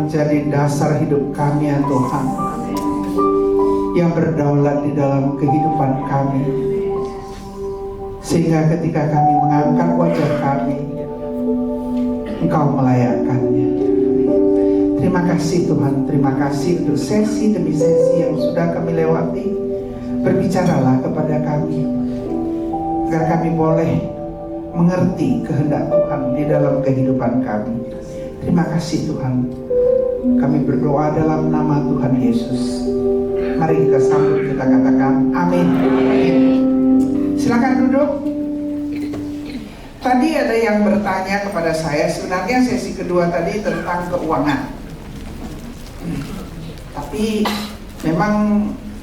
menjadi dasar hidup kami ya Tuhan, yang berdaulat di dalam kehidupan kami, sehingga ketika kami mengangkat wajah kami, Engkau melayakkannya. Terima kasih Tuhan, terima kasih untuk sesi demi sesi yang sudah kami lewati. Berbicaralah kepada kami, agar kami boleh mengerti kehendak Tuhan di dalam kehidupan kami. Terima kasih Tuhan. Kami berdoa dalam nama Tuhan Yesus. Mari kita sambut, kita katakan amin. Amin. Silakan duduk. Tadi ada yang bertanya kepada saya, sebenarnya sesi kedua tadi tentang keuangan. Tapi memang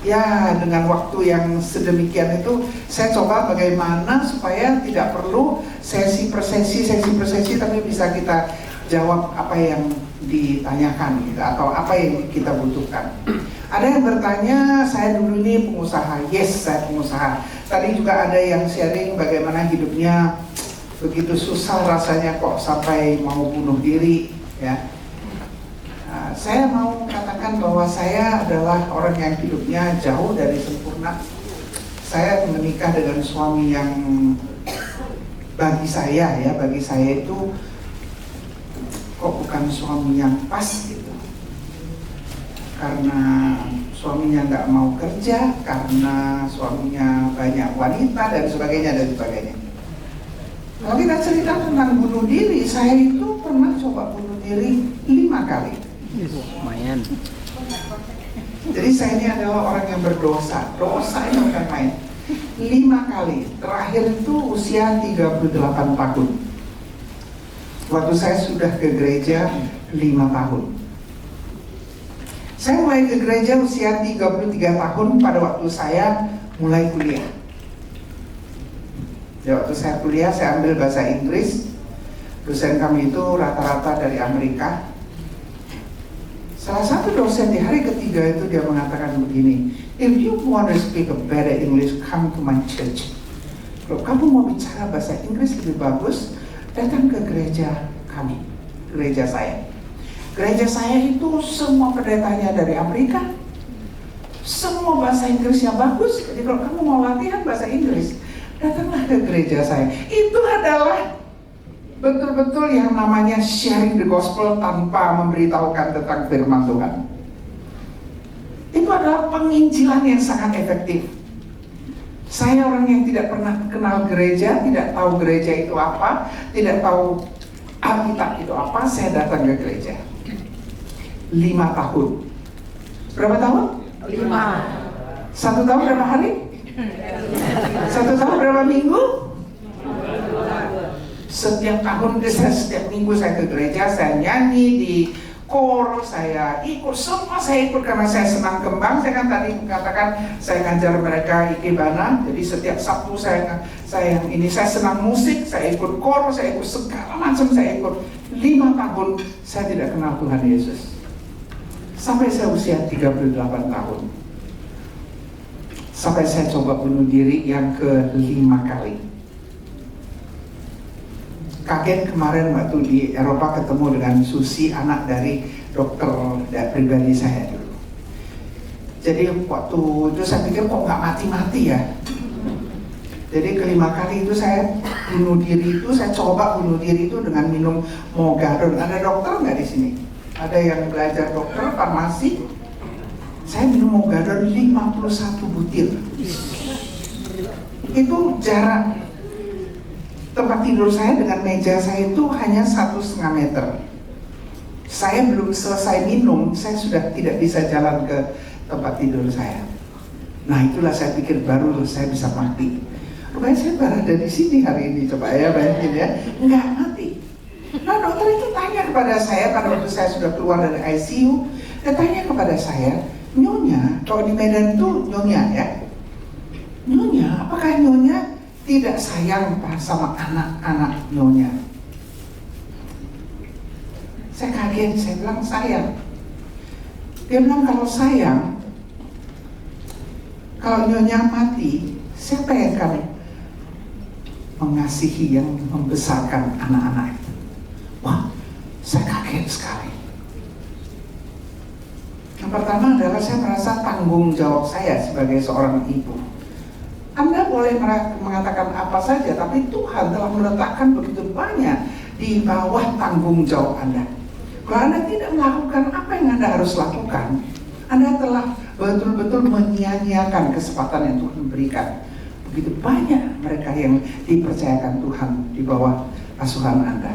ya dengan waktu yang sedemikian itu, saya coba bagaimana supaya tidak perlu sesi per sesi, tapi bisa kita jawab apa yang ditanyakan gitu, atau apa yang kita butuhkan. Ada yang bertanya, saya dulu ini pengusaha. Yes, saya pengusaha. Tadi juga ada yang sharing bagaimana hidupnya begitu susah rasanya kok sampai mau bunuh diri ya. Saya mau katakan bahwa saya adalah orang yang hidupnya jauh dari sempurna. Saya menikah dengan suami yang bagi saya itu kok bukan suami yang pas gitu. Karena suaminya nggak mau kerja, karena suaminya banyak wanita dan sebagainya. Kalau kita cerita tentang bunuh diri, saya itu pernah coba bunuh diri 5 kali. Lumayan. Jadi saya ini adalah orang yang berdosa. Dosa ini bukan main. 5 kali. Terakhir itu usia 38 tahun. Waktu saya sudah ke gereja 5 tahun. Saya mulai ke gereja usia 33 tahun pada waktu saya mulai kuliah. Waktu saya kuliah, saya ambil bahasa Inggris. Dosen kami itu rata-rata dari Amerika. Salah satu dosen di hari ketiga itu dia mengatakan begini, if you want to speak a better English, come to my church. Kalau kamu mau bicara bahasa Inggris lebih bagus, datang ke gereja kami, gereja saya. Gereja saya itu semua pendetanya dari Amerika, semua bahasa Inggrisnya bagus. Jadi kalau kamu mau latihan bahasa Inggris, datanglah ke gereja saya. Itu adalah betul-betul yang namanya sharing the gospel tanpa memberitahukan tentang firman Tuhan. Itu adalah penginjilan yang sangat efektif. Saya orang yang tidak pernah kenal gereja, tidak tahu gereja itu apa, tidak tahu Alkitab itu apa, saya datang ke gereja. 5 tahun. Berapa tahun? 5. 1 tahun berapa hari? 1 tahun berapa minggu? Setiap tahun, setiap minggu saya ke gereja, saya nyanyi di kor, saya ikut, semua saya ikut karena saya senang kembang. Saya kan tadi mengatakan saya ngajar mereka ikebana, jadi setiap Sabtu saya senang musik, saya ikut kor, saya ikut segala macam, saya ikut. 5 tahun saya tidak kenal Tuhan Yesus. Sampai saya usia 38 tahun. Sampai saya coba bunuh diri yang ke-5 kali. Kaget kemarin waktu di Eropa ketemu dengan Susi, anak dari dokter pribadi saya dulu. Jadi waktu itu saya pikir kok nggak mati-mati ya. Jadi ke-5 kali itu saya bunuh diri itu, saya coba bunuh diri itu dengan minum Mogadon. Ada dokter nggak di sini? Ada yang belajar dokter farmasi? Saya minum Mogadon 51 butir. Itu jarak tempat tidur saya dengan meja saya itu hanya 1,5 meter. Saya belum selesai minum, saya sudah tidak bisa jalan ke tempat tidur saya. Nah itulah saya pikir baru saya bisa mati. Rupanya saya berada di sini hari ini, coba ya bayangin ya, nggak mati. Nah dokter itu tanya kepada saya pada waktu saya sudah keluar dari ICU, dia tanya kepada saya, Nyonya, kalau di Medan itu Nyonya ya, Nyonya, apakah Nyonya tidak sayang sama anak-anak Nyonya? Saya kaget, saya bilang sayang. Dia bilang kalau sayang, kalau Nyonya mati, siapa yang akan mengasihi yang membesarkan anak-anak itu? Wah, saya kaget sekali. pertama adalah saya merasa tanggung jawab saya sebagai seorang ibu. Anda boleh mengatakan apa saja, tapi Tuhan telah meletakkan begitu banyak di bawah tanggung jawab Anda. Kalau Anda tidak melakukan apa yang Anda harus lakukan, Anda telah betul-betul menyia-nyiakan kesempatan yang Tuhan berikan. Begitu banyak mereka yang dipercayakan Tuhan di bawah asuhan Anda.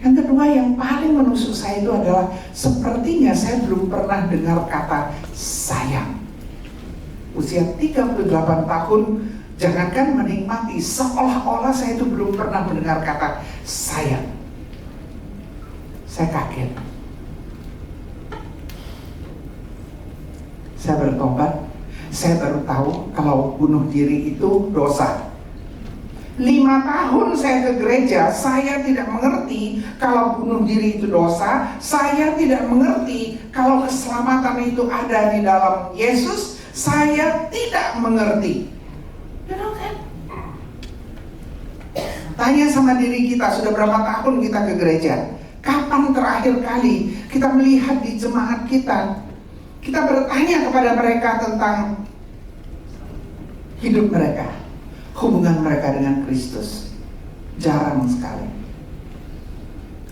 Yang kedua yang paling menusuk saya itu adalah sepertinya saya belum pernah dengar kata sayang. Usia 38 tahun, jangankan menikmati, seolah-olah saya itu belum pernah mendengar kata sayang. Saya kaget. Saya bertobat, saya baru tahu kalau bunuh diri itu dosa. 5 tahun saya ke gereja, saya tidak mengerti kalau bunuh diri itu dosa. Saya tidak mengerti kalau keselamatan itu ada di dalam Yesus. Saya tidak mengerti. You know kan? Tanya sama diri kita, sudah berapa tahun kita ke gereja? Kapan terakhir kali kita melihat di jemaat kita, kita bertanya kepada mereka tentang hidup mereka, hubungan mereka dengan Kristus? Jarang sekali.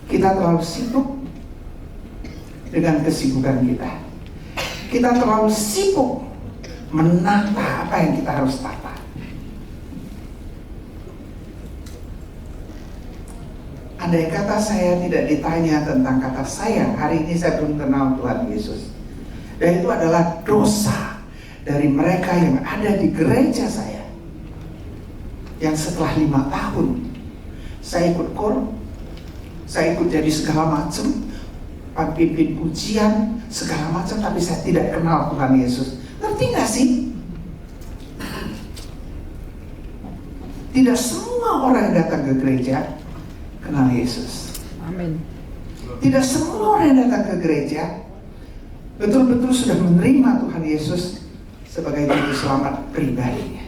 Kita terlalu sibuk dengan kesibukan kita. Kita terlalu sibuk menata apa yang kita harus tata. Andai kata saya tidak ditanya tentang kata sayang, hari ini saya belum kenal Tuhan Yesus. Dan itu adalah dosa dari mereka yang ada di gereja saya. Yang setelah 5 tahun saya ikut KOR, saya ikut jadi segala macam, pimpin pujian, segala macam, tapi saya tidak kenal Tuhan Yesus. Ngerti gak sih? Tidak semua orang yang datang ke gereja kenal Yesus. Amin. Tidak semua orang yang datang ke gereja betul-betul sudah menerima Tuhan Yesus sebagai juru selamat pribadinya.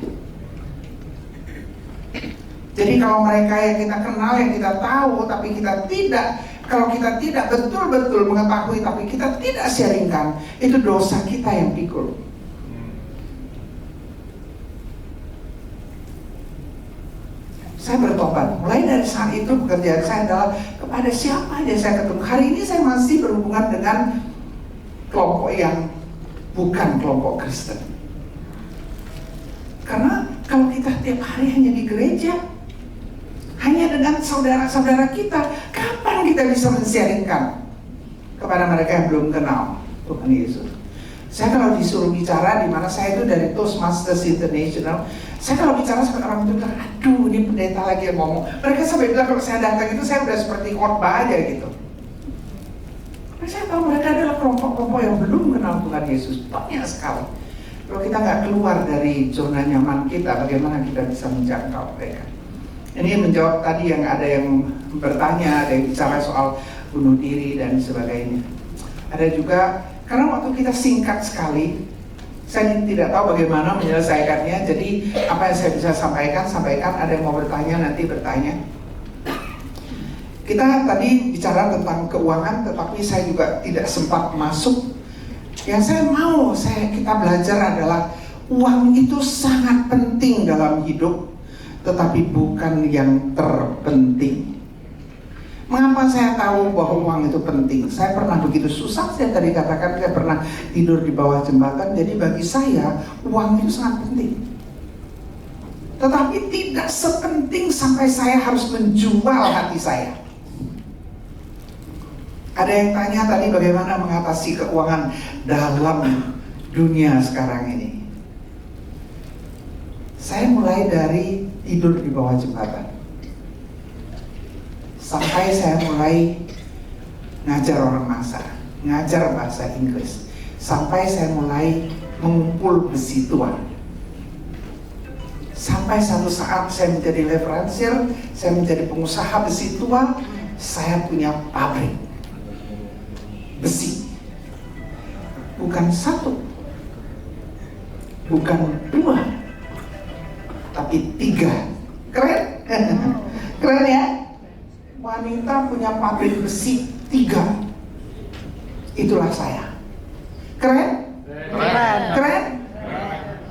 Jadi kalau mereka yang kita kenal, yang kita tahu, tapi kita tidak, kalau kita tidak betul-betul mengetahui, tapi kita tidak sharingkan, itu dosa kita yang pikul. Saya bertobat. Mulai dari saat itu pekerjaan saya adalah kepada siapa aja saya ketemu. Hari ini saya masih berhubungan dengan kelompok yang bukan kelompok Kristen. Karena kalau kita tiap hari hanya di gereja, hanya dengan saudara-saudara kita, kapan kita bisa men-sharingkan kepada mereka yang belum kenal Tuhan Yesus? Saya kalau disuruh bicara, di mana saya itu dari Toastmasters International, saya kalau bicara sampai orang itu bilang, aduh ini pendeta lagi yang ngomong. Mereka sampai bilang kalau saya datang itu saya udah seperti khotbah aja gitu. Tapi saya tahu mereka adalah kelompok-kelompok yang belum kenal Tuhan Yesus, banyak sekali. Kalau kita nggak keluar dari zona nyaman kita, bagaimana kita bisa menjangkau mereka? Ini menjawab tadi yang ada yang bertanya, ada yang bicara soal bunuh diri dan sebagainya. Ada juga, karena waktu kita singkat sekali, saya tidak tahu bagaimana menyelesaikannya. Jadi apa yang saya bisa sampaikan. Ada yang mau bertanya, nanti bertanya. Kita tadi bicara tentang keuangan, tetapi saya juga tidak sempat masuk. Yang saya mau kita belajar adalah uang itu sangat penting dalam hidup, tetapi bukan yang terpenting. Mengapa saya tahu bahwa uang itu penting? Saya pernah begitu susah, saya tadi katakan saya pernah tidur di bawah jembatan. Jadi bagi saya uang itu sangat penting. Tetapi tidak sepenting sampai saya harus menjual hati saya. Ada yang tanya tadi bagaimana mengatasi keuangan dalam dunia sekarang ini. Saya mulai dari tidur di bawah jembatan, sampai saya mulai ngajar orang masa, ngajar bahasa Inggris, sampai saya mulai mengumpul besi tua. Sampai satu saat saya menjadi referensial, saya menjadi pengusaha besi tua, saya punya pabrik besi. Bukan satu, bukan dua, tapi 3. Keren? Keren ya? Wanita punya pabrik besi 3. Itulah saya. Keren? Keren. Keren?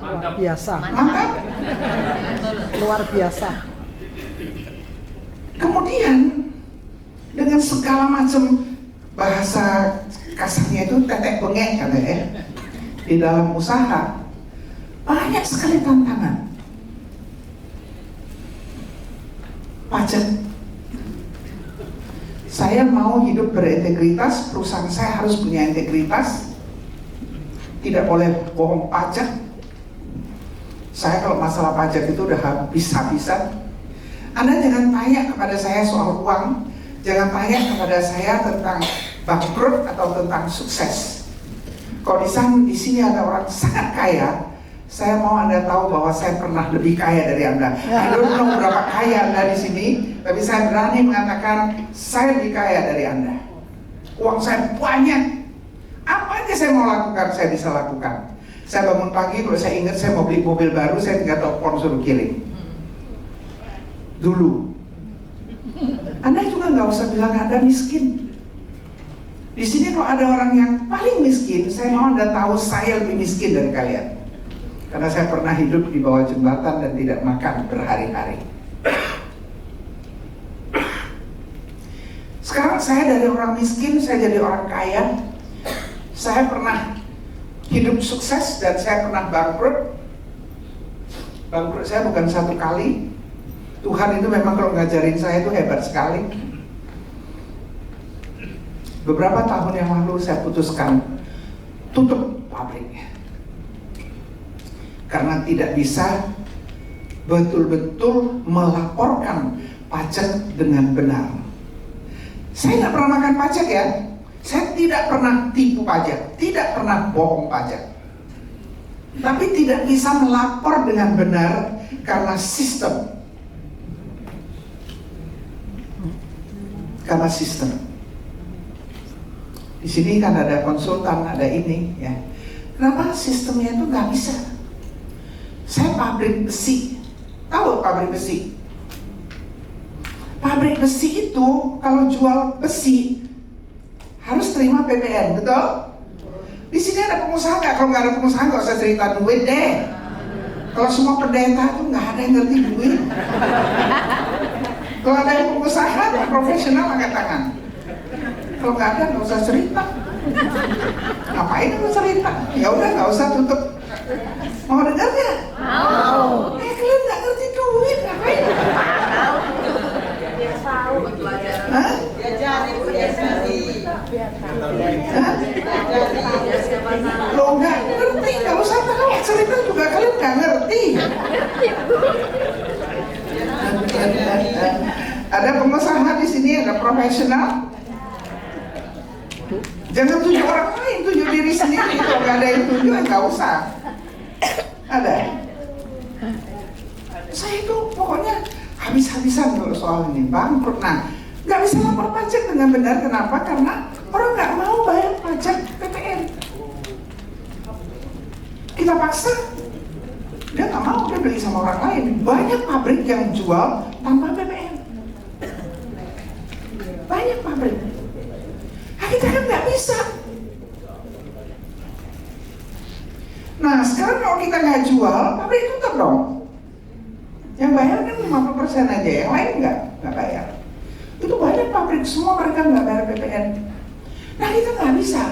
Luar biasa. Mantap? Luar biasa. Kemudian dengan segala macam bahasa kasarnya itu tetek bengek katanya ya, di dalam usaha banyak sekali tantangan. Pajak. Saya mau hidup berintegritas, perusahaan saya harus punya integritas, tidak boleh bohong pajak. Saya kalau masalah pajak itu udah habis-habisan. Anda jangan tanya kepada saya soal uang, jangan tanya kepada saya tentang bangkrut atau tentang sukses. Kalau di sini ada orang sangat kaya, saya mau Anda tahu bahwa saya pernah lebih kaya dari Anda. I don't know berapa kaya Anda di sini, tapi saya berani mengatakan saya lebih kaya dari Anda. Uang saya banyak. Apa aja saya mau lakukan, saya bisa lakukan. Saya bangun pagi, kalau saya ingat saya mau beli mobil baru, saya tinggal telepon suruh kirim. Dulu. Anda juga nggak usah bilang Anda miskin. Di sini kalau ada orang yang paling miskin, saya mau Anda tahu saya lebih miskin dari kalian. Karena saya pernah hidup di bawah jembatan dan tidak makan berhari-hari. Sekarang saya dari orang miskin, saya jadi orang kaya. Saya pernah hidup sukses dan saya pernah bangkrut. Bangkrut saya bukan satu kali. Tuhan itu memang kalau ngajarin saya itu hebat sekali. Beberapa tahun yang lalu saya putuskan tutup pabriknya. Karena tidak bisa betul-betul melaporkan pajak dengan benar. Saya nggak pernah makan pajak ya. Saya tidak pernah tipu pajak, tidak pernah bohong pajak. Tapi tidak bisa melapor dengan benar karena sistem. Karena sistem. Di sini kan ada konsultan, ada ini ya. Kenapa sistemnya itu nggak bisa? Saya pabrik besi, tahu pabrik besi? Pabrik besi itu kalau jual besi harus terima PPN, betul? Di sini ada pengusaha nggak? Kalau nggak ada pengusaha nggak usah cerita duit deh. Kalau semua pendeta itu nggak ada yang ngerti duit. Kalau ada yang pengusaha, profesional angkat tangan. Kalau nggak ada nggak usah cerita. Ngapain nggak cerita? Ya udah nggak usah tutup. Mau dengar nggak? Mau. Kalian nggak ngerti duit, ngapain? Hah? Lo nggak ngerti, nggak usah tahu cerita juga kalian nggak ngerti. Ada pengusaha di sini, ada profesional. Jangan tuju orang lain, tuju diri sendiri. Kalau nggak ada yang tuju, nggak usah. Ada. Saya itu pokoknya habis-habisan kalau soal ini, bangkrut. Nah, nggak bisa lapor pajak dengan benar. Kenapa? Karena orang nggak mau bayar pajak PPN. Kita paksa, dia nggak mau, dia beli sama orang lain. Banyak pabrik yang jual tanpa PPN. Banyak pabrik. Nah, kita kan nggak bisa. Nah, sekarang kalau kita nggak jual, pabrik tutup dong. Yang bayar kan 50% aja, yang lain nggak bayar. Itu banyak pabrik, semua mereka nggak bayar PPN. Nah, kita nggak bisa.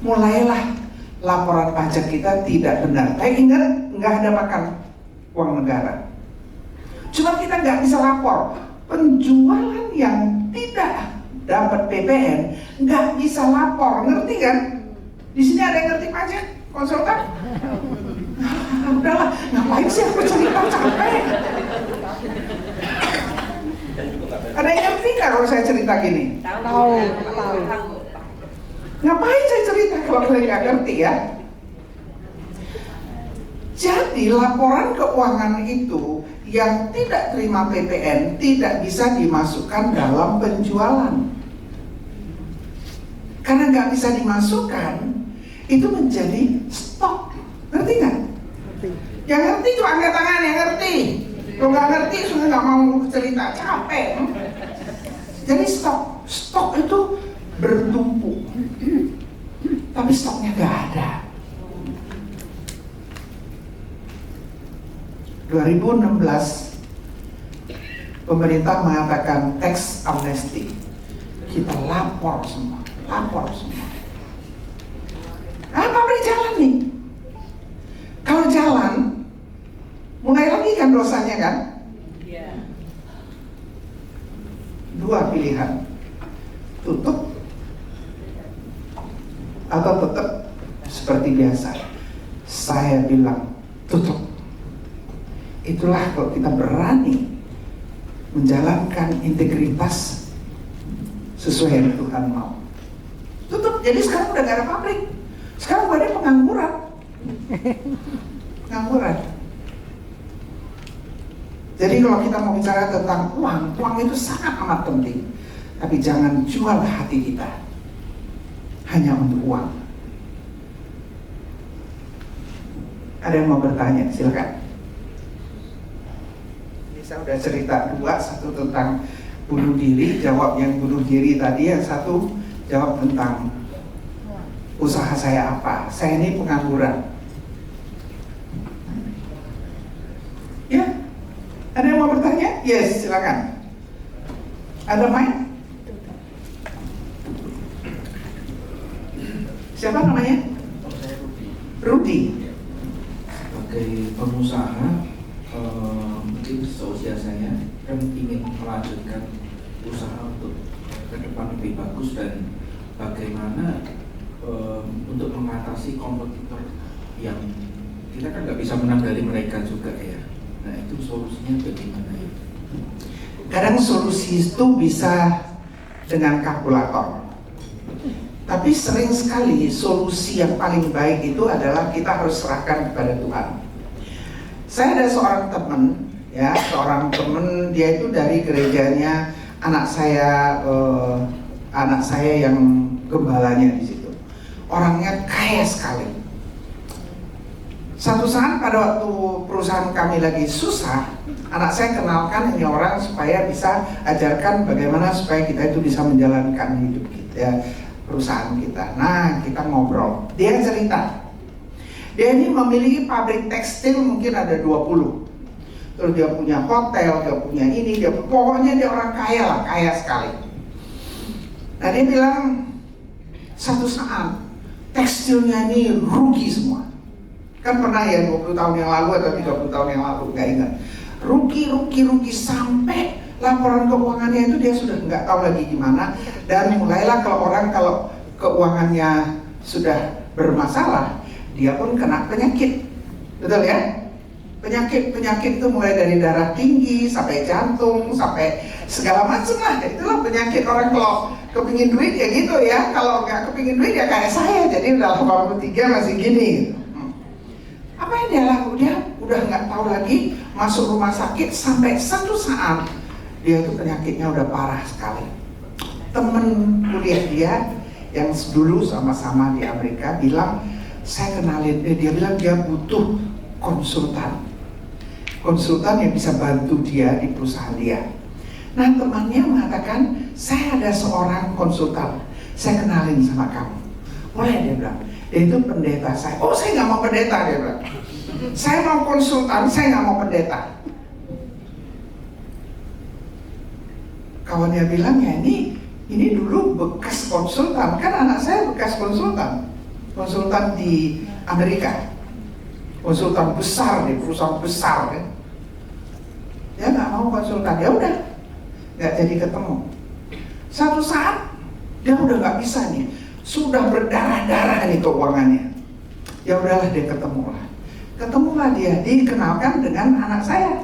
Mulailah laporan pajak kita tidak benar. Tapi ingat, nggak ada makan uang negara. Cuma kita nggak bisa lapor. Penjualan yang tidak dapat PPN nggak bisa lapor, ngerti kan? Di sini ada yang ngerti pajak, konsultan? Udahlah, ngapain sih aku cerita, capek. Ada yang ngerti nggak kalau saya cerita gini? Tahu. Ngapain saya cerita kalau kalian nggak ngerti ya? Jadi laporan keuangan itu yang tidak terima PPN tidak bisa dimasukkan dalam penjualan. Karena nggak bisa dimasukkan, itu menjadi stok. Ngerti nggak? Yang ngerti cuma angkat tangan, yang ngerti. Kalau nggak ngerti, sudah nggak mau cerita, capek. Jadi stok itu bertumpuk. tapi stoknya nggak ada. 2016 pemerintah mengatakan tax amnesty. Kita lapor semua. Pabrik jalan nih. Kalau jalan, mulai lagi kan dosanya kan? Dua pilihan, tutup atau tetap seperti biasa. Saya bilang tutup. Itulah kalau kita berani menjalankan integritas sesuai yang Tuhan mau. Tutup. Jadi sekarang udah gak ada pabrik. Sekarang udah ada pengangguran. Jadi kalau kita mau bicara tentang uang itu sangat amat penting. Tapi jangan jual hati kita hanya untuk uang. Ada yang mau bertanya? Silakan. Ini saya udah cerita dua, satu tentang bunuh diri, jawab yang bunuh diri tadi, yang satu jawab tentang usaha saya apa. Saya ini pengangguran. Ya, ada yang mau bertanya? Yes, silakan. Ada mic? Siapa namanya? Rudy. Sebagai pengusaha, mungkin seusia saya kan ingin melanjutkan usaha untuk ke depan lebih bagus, dan bagaimana untuk mengatasi kompetitor yang kita kan nggak bisa menang dari mereka juga ya. Nah itu solusinya bagaimana ya? Kadang solusi itu bisa dengan kalkulator. Tapi sering sekali solusi yang paling baik itu adalah kita harus serahkan kepada Tuhan. Saya ada seorang teman, dia itu dari gerejanya anak saya yang gembalanya di situ. Orangnya kaya sekali. Satu saat pada waktu perusahaan kami lagi susah, anak saya kenalkan ini orang supaya bisa ajarkan bagaimana supaya kita itu bisa menjalankan hidup kita, perusahaan kita. Nah, kita ngobrol. Dia cerita, dia ini memiliki pabrik tekstil mungkin ada 20. Terus dia punya hotel, dia punya ini, pokoknya dia orang kaya lah, kaya sekali. Nah, dia bilang satu saat tekstilnya ini rugi semua. Kan pernah ya 20 tahun yang lalu atau 30 tahun yang lalu, nggak ingat. Rugi sampai laporan keuangannya itu dia sudah nggak tahu lagi gimana. Dan mulailah kalau keuangannya sudah bermasalah, dia pun kena penyakit. Betul ya? Penyakit itu mulai dari darah tinggi sampai jantung sampai segala macam lah. Itulah penyakit orang kalau kepingin duit ya gitu ya. Kalau nggak kepingin duit ya kayak saya, jadi udah 83 masih gini. Apa yang dia lakukan? Dia udah nggak tahu lagi, masuk rumah sakit sampai satu saat dia itu penyakitnya udah parah sekali. Temen kuliah dia yang dulu sama-sama di Amerika bilang, saya kenalin dia bilang dia butuh konsultan yang bisa bantu dia di perusahaan dia. Nah, temannya mengatakan, saya ada seorang konsultan, saya kenalin sama kamu. Boleh, dia bilang. Dia itu pendeta saya. Oh, saya nggak mau pendeta, dia bilang. Saya mau konsultan, saya nggak mau pendeta. Kawannya bilang, ya ini dulu bekas konsultan, kan anak saya bekas konsultan di Amerika, konsultan besar di perusahaan besar kan. Dia nggak mau konsultan, ya udah nggak jadi ketemu. Satu saat dia udah nggak bisa nih, sudah berdarah-darah nih keuangannya. Ya udahlah, dia ketemulah dia dikenalkan dengan anak saya.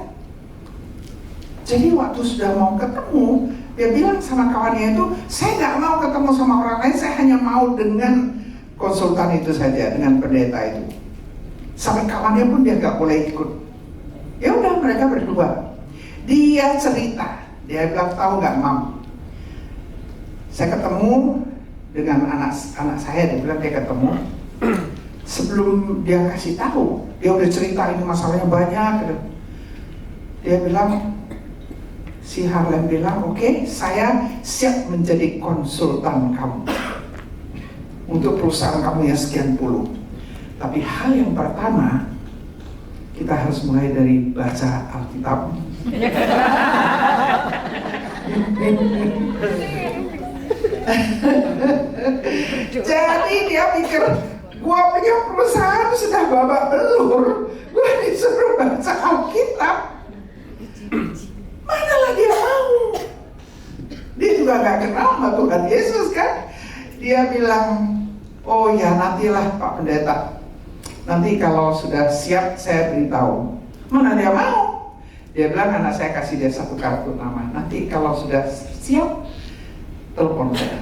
Jadi waktu sudah mau ketemu, dia bilang sama kawannya itu, saya nggak mau ketemu sama orang lain, saya hanya mau dengan konsultan itu saja, dengan pendeta itu. Sampai kawannya pun dia nggak boleh ikut. Ya udah, mereka berdua. Dia cerita, dia bilang, tahu nggak Mam, saya ketemu dengan anak saya, dia bilang dia ketemu. Sebelum dia kasih tahu, dia udah cerita ini masalahnya banyak. Dia bilang, si Harlem bilang, oke, saya siap menjadi konsultan kamu. untuk perusahaan kamu yang sekian puluh. Tapi hal yang pertama, kita harus mulai dari baca Alkitab. Jadi dia pikir, gua punya perusahaan sudah babak belur, gua disuruh baca Alkitab. Manalah dia mau. Dia juga gak kenal sama Tuhan Yesus kan. Dia bilang, oh ya nantilah Pak Pendeta, nanti kalau sudah siap saya beritahu. Mana dia mau? Dia bilang, anak saya kasih dia satu kartu nama, nanti kalau sudah siap telepon saya.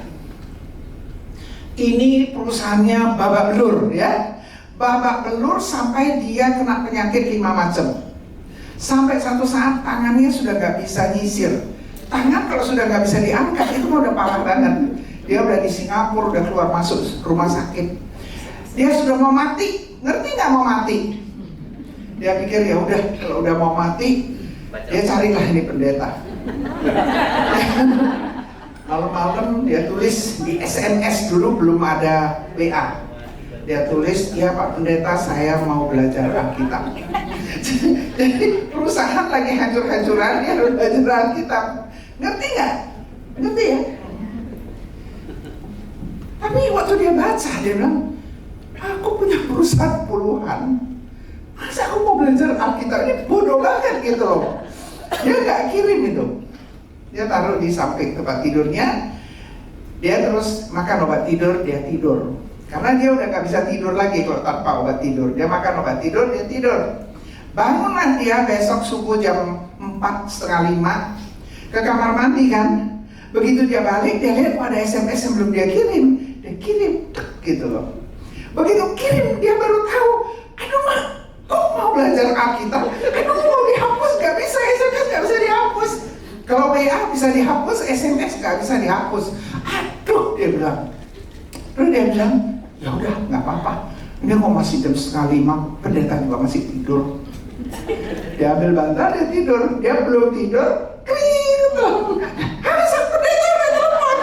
Ini perusahaannya babak belur ya. Babak belur sampai dia kena penyakit 5 macam. Sampai satu saat tangannya sudah gak bisa nyisir. Tangan kalau sudah gak bisa diangkat itu udah parah banget. Dia udah di Singapura, udah keluar masuk rumah sakit. Dia sudah mau mati, ngerti gak mau mati? Dia pikir ya udah, kalau udah mau mati, dia carilah ini pendeta. Malam-malam dia tulis di SMS, dulu belum ada WA. Dia tulis, ya Pak Pendeta saya mau belajar Alkitab. Jadi perusahaan lagi hancur-hancuran, dia harus belajar Alkitab. Ngerti nggak? Ngerti ya? Tapi waktu dia baca, dia bilang, aku punya perusahaan puluhan, masa aku mau belajar Alkitab? Ini bodoh banget gitu loh. Dia nggak kirim itu. Dia taruh di samping tempat tidurnya. Dia terus makan obat tidur, dia tidur. Karena dia udah gak bisa tidur lagi kalau tanpa obat tidur. Dia makan obat tidur, dia tidur. Bangunlah dia besok subuh jam 4:30 ke kamar mandi kan. Begitu dia balik, dia lihat ada SMS yang belum dia kirim. Dia kirim, gitu loh. Begitu kirim, dia baru tahu, aduh mak, kok mau belajar Alkitab? Aduh mau dihapus, gak bisa, SMS gak bisa dihapus. Kalau WA bisa dihapus, SMS gak bisa dihapus. Aduh, dia bilang. Terus dia bilang, ya udah, nggak apa-apa. Ini kok masih jam 4:30, pendeta juga masih tidur. Dia ambil bantal, dia tidur. Dia belum tidur, kering tuh. Harus pendeta udah telepon.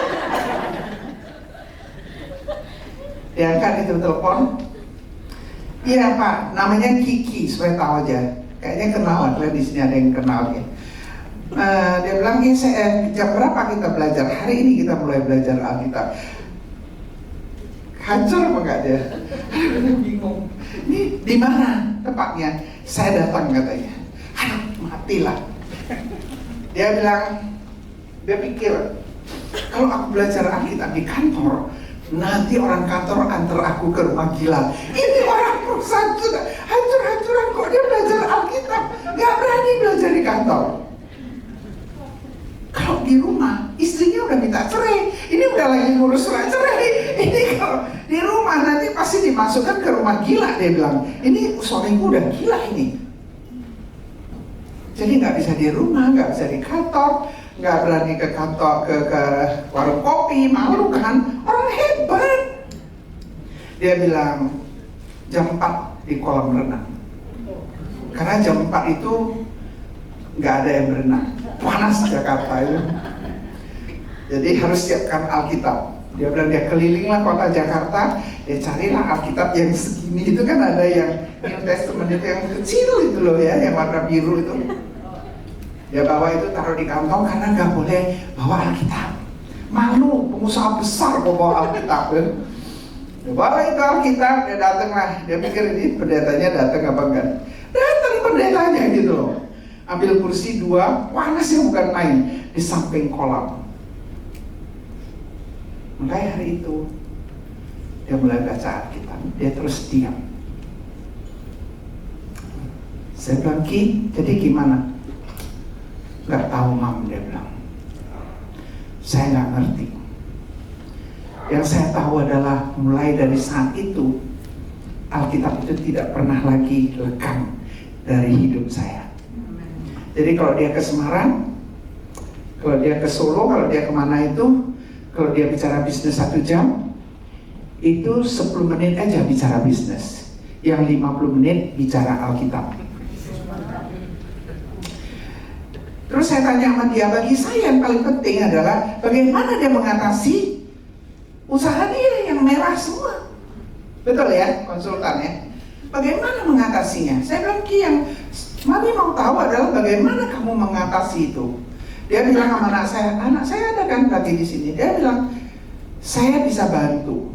Dia angkat itu telepon. Iya Pak, namanya Kiki, supaya tahu aja. Kayaknya kenal, ada di sini ada yang kenal ya. Dia bilang, jam berapa kita belajar? Hari ini kita mulai belajar Alkitab. Hancur apa enggak dia? Bingung. Ini di mana tempatnya? Saya datang katanya. Aduh, matilah. Dia bilang, dia pikir kalau aku belajar Alkitab di kantor, nanti orang kantor antar aku ke rumah gila. Ini orang perusahaan sudah hancur-hancuran kok dia belajar Alkitab, nggak berani belajar di kantor. Kalau di rumah, istrinya udah minta cerai, ini udah lagi ngurus surat cerai. Ini kalau di rumah nanti pasti dimasukkan ke rumah gila, dia bilang. Ini suamiku udah gila ini. Jadi nggak bisa di rumah, nggak bisa di kantor, nggak berani ke kantor, ke warung kopi, malu kan? Orang hebat. Dia bilang jam 4 di kolam renang. Karena jam 4 itu nggak ada yang berenang. Panas Jakarta itu. Jadi harus siapkan Alkitab. Dia bilang dia kelilinglah kota Jakarta, dia carilah Alkitab yang segini itu kan ada yang New Testament itu yang kecil itu loh ya, yang warna biru itu. Dia bawa itu taruh di kantong karena nggak boleh bawa Alkitab. Malu, pengusaha besar bawa Alkitab kan. Dia bawa itu Alkitab, dia datanglah. Dia pikir ini pendetanya datang apa enggak? Datang pendetanya gitu loh. Ambil kursi 2, panasnya bukan main, di samping kolam. Mulai hari itu, dia mulai baca Alkitab, dia terus diam. Saya bilang, Ki, jadi gimana? Gak tahu Mam, dia bilang. Saya gak ngerti. Yang saya tahu adalah mulai dari saat itu, Alkitab itu tidak pernah lagi lekang dari hidup saya. Jadi kalau dia ke Semarang, kalau dia ke Solo, kalau dia kemana itu, kalau dia bicara bisnis 1 jam, itu 10 menit aja bicara bisnis. Yang 50 menit bicara Alkitab. Terus saya tanya sama dia, bagi saya yang paling penting adalah bagaimana dia mengatasi usaha dia yang yang merah semua. Betul ya, konsultan ya. Bagaimana mengatasinya? Saya bilang, Ki, yang Mami mau tahu adalah bagaimana kamu mengatasi itu. Dia bilang sama anak saya ada kan lagi di sini. Dia bilang, saya bisa bantu,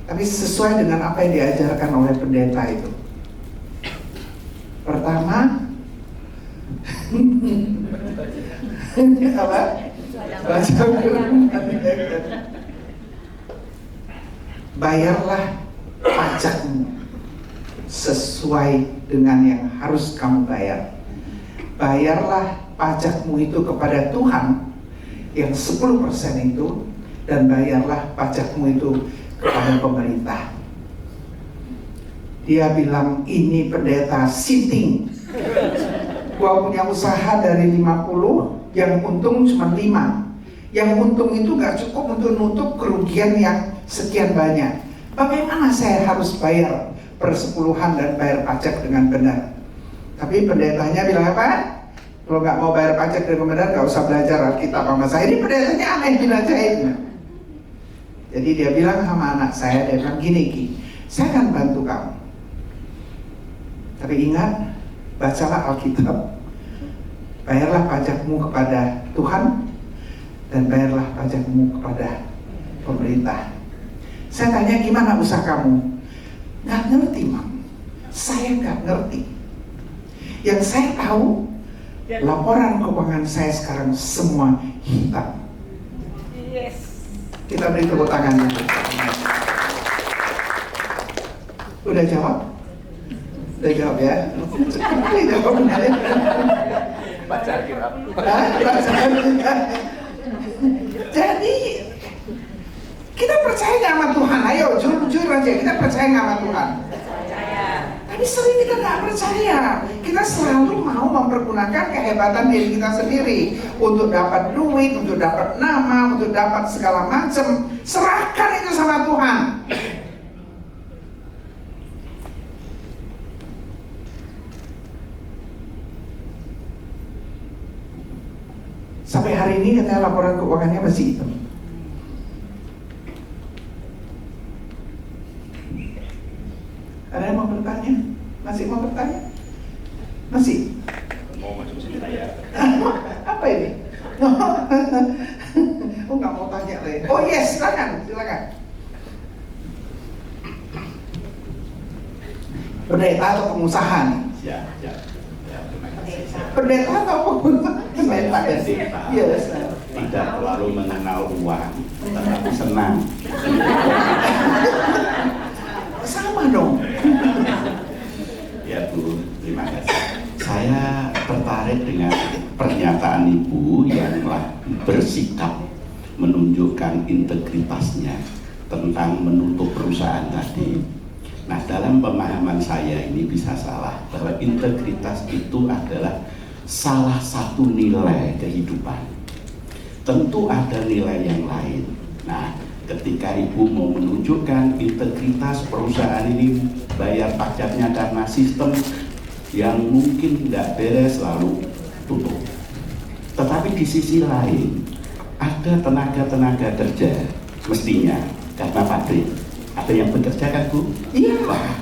tapi sesuai dengan apa yang diajarkan oleh pendeta itu. Pertama, apa? Baca bayarlah pajakmu sesuai dengan yang harus kamu bayar. Bayarlah pajakmu itu kepada Tuhan yang 10% itu, dan bayarlah pajakmu itu kepada pemerintah. Dia bilang, ini pendeta sinting. Gua punya usaha dari 50, yang untung cuma 5. Yang untung itu gak cukup untuk nutup kerugian yang sekian banyak. Bagaimana saya harus bayar persepuluhan dan bayar pajak dengan benar? Tapi pendetanya bilang apa? Kalau nggak mau bayar pajak dengan benar, nggak usah belajar Alkitab sama saya. Ini pendetanya aneh belajarnya. Jadi dia bilang sama anak saya, dia bilang gini, Ki, saya akan bantu kamu. Tapi ingat, bacalah Alkitab, bayarlah pajakmu kepada Tuhan, dan bayarlah pajakmu kepada pemerintah. Saya tanya, gimana usaha kamu? Nggak ngerti, Mam. Saya nggak ngerti. Yang saya tahu, laporan keuangan saya sekarang semua hitam. Yes. Kita beri tepuk tangannya. Udah jawab? Udah jawab ya? Udah jawab ya? Baca Alkitab. Jadi kita percaya nggak sama Tuhan? Ayo jujur aja, kita percaya nggak sama Tuhan? Percaya. Tapi sering kita nggak percaya. Kita selalu mau mempergunakan kehebatan diri kita sendiri untuk dapat duit, untuk dapat nama, untuk dapat segala macam. Serahkan itu sama Tuhan. Sampai hari ini katanya laporan keuangannya masih hitam. Ada yang mau bertanya? Masih mau bertanya? Masih? Mau masuk sini saya. Apa ini? Oh, nggak mau tanya lagi. Oh yes, silakan. Pendeta atau pengusaha nih? Ya, terima kasih. Pendeta atau pengusaha? Pendeta ya? Yes. Tidak terlalu mengenal uang, tetapi senang. Sama dong. Ya Bu, terima kasih. Saya tertarik dengan pernyataan Ibu yang telah bersikap menunjukkan integritasnya tentang menutup perusahaan tadi. Nah, dalam pemahaman saya ini bisa salah, bahwa integritas itu adalah salah satu nilai kehidupan. Tentu ada nilai yang lain. Nah, ketika Ibu mau menunjukkan integritas perusahaan ini bayar pajaknya karena sistem yang mungkin tidak beres lalu tutup. Tetapi di sisi lain ada tenaga-tenaga kerja mestinya karena pabrik ada yang bekerja kan Bu? Iya,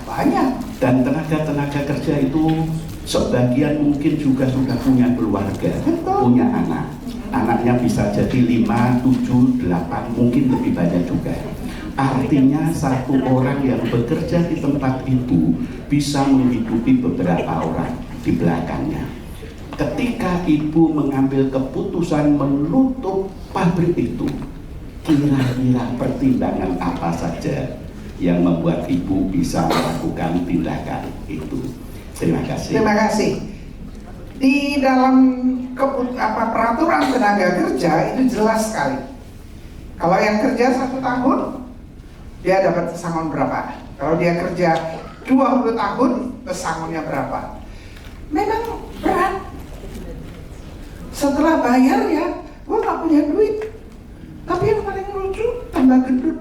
banyak. Dan tenaga-tenaga kerja itu sebagian mungkin juga sudah punya keluarga, punya anak. Anaknya bisa jadi 5, 7, 8, mungkin lebih banyak juga. Artinya satu orang yang bekerja di tempat itu bisa menghidupi beberapa orang di belakangnya. Ketika Ibu mengambil keputusan menutup pabrik itu, kira-kira pertimbangan apa saja yang membuat Ibu bisa melakukan tindakan itu? Terima kasih. Terima kasih. Di dalam peraturan tenaga kerja itu jelas sekali. Kalau yang kerja 1 tahun, dia dapat pesangon berapa? Kalau dia kerja 20 tahun, pesangonnya berapa? Memang berat. Setelah bayar ya, gue gak punya duit. Tapi yang paling lucu, tambah gendut.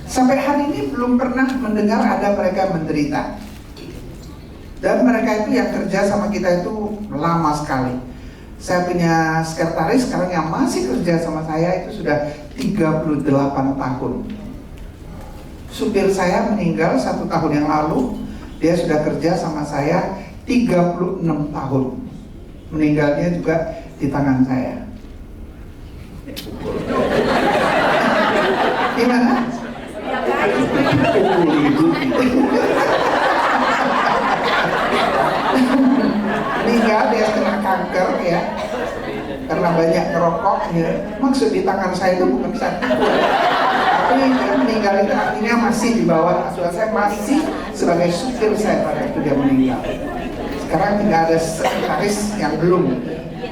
Sampai hari ini belum pernah mendengar ada mereka menderita. Dan mereka itu yang kerja sama kita itu lama sekali. Saya punya sekretaris sekarang yang masih kerja sama saya itu sudah 38 tahun. Supir saya meninggal 1 tahun yang lalu. Dia sudah kerja sama saya 36 tahun. Meninggalnya juga di tangan saya. Gimana? Meninggal dia kena kanker ya, karena banyak ngerokok ya. Maksud di tangan saya itu bukan satu, tapi dia meninggal itu artinya masih di bawah asuhan saya, masih sebagai supir saya pada waktu dia meninggal. Sekarang tidak ada sekretaris yang belum,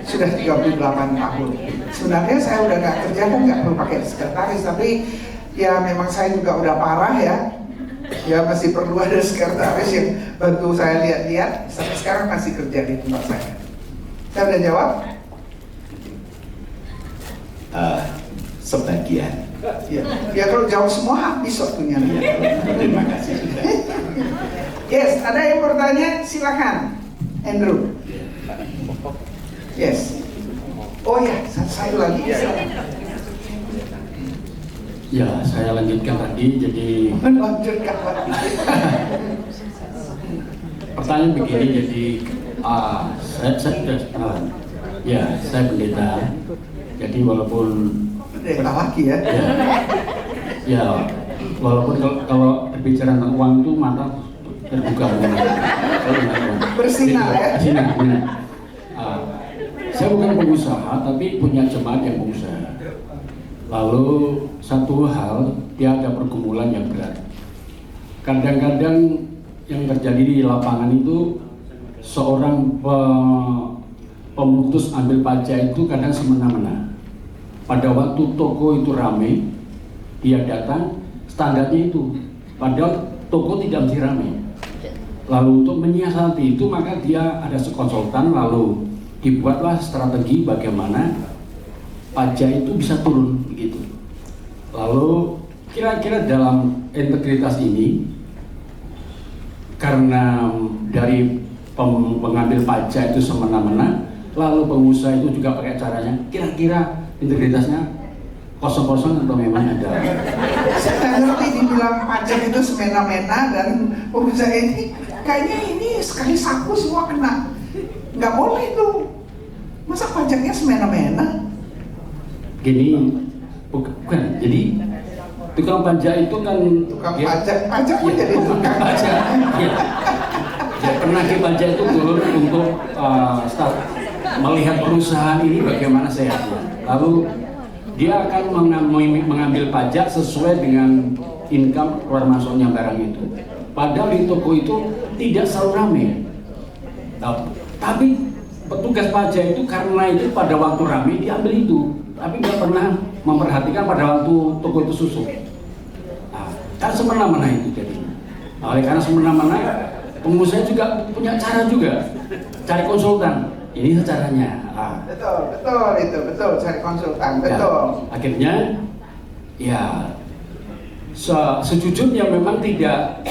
sudah 38 tahun. Sebenarnya saya udah nggak kerja kan nggak perlu pakai sekretaris, tapi ya memang saya juga udah parah ya. Ya masih perlu ada sekretaris yang bantu saya lihat-lihat. Sampai sekarang masih kerja di tempat saya. Saya udah jawab? Sebagian. Ya kalau jawab semua habis waktunya. Terima kasih sudah. Yes, ada yang bertanya? Silakan, Andrew. Yes. Oh ya, satu lagi. Ya, saya lanjutkan tadi. Jadi Lanjutkan lagi. pertanyaan begini. Jadi saya sudah kenalan. Ya, saya pendeta. Jadi walaupun Pendeta lagi ya. ya walaupun kalau berbicara tentang uang itu mata terbuka. Bersinar ya. Bersinar. Benar. Saya bukan pengusaha, tapi punya jemaat yang pengusaha. Lalu satu hal, dia ada pergumulan yang berat. Kadang-kadang yang terjadi di lapangan itu seorang pemutus ambil pajak itu kadang semena-mena. Pada waktu toko itu ramai, dia datang, standarnya itu. Padahal toko tidak mesti ramai. Lalu untuk menyiasati itu maka dia ada sekonsultan, lalu dibuatlah strategi bagaimana pajak itu bisa turun begitu. Lalu kira-kira dalam integritas ini, karena dari pengambil pajak itu semena-mena, lalu pengusaha itu juga pakai caranya, kira-kira integritasnya kosong-kosong atau memang ada? Saya nggak ngerti dibilang pajak itu semena-mena dan pengusaha ini kayaknya ini sekali sapu semua kena. Nggak boleh itu. Masa pajaknya semena-mena? Gini, bukan. Jadi tukang pajak itu kan Tukang pajak pun jadi tukang pajak. Ya. Ya, pernah ke pajak itu turun untuk start melihat perusahaan ini bagaimana sehatnya. Lalu dia akan mengambil pajak sesuai dengan income keluar masuknya barang itu. Padahal di toko itu tidak selalu ramai. Tapi petugas pajak itu karena itu pada waktu ramai diambil itu, tapi nggak pernah memperhatikan pada waktu toko itu susut. Nah, kan semena-mena itu jadi. Nah, oleh karena semena-mena, pengusaha juga punya cara juga, cari konsultan. Ini caranya. Nah, betul cari konsultan, betul. Ya, akhirnya, ya sejujurnya memang tidak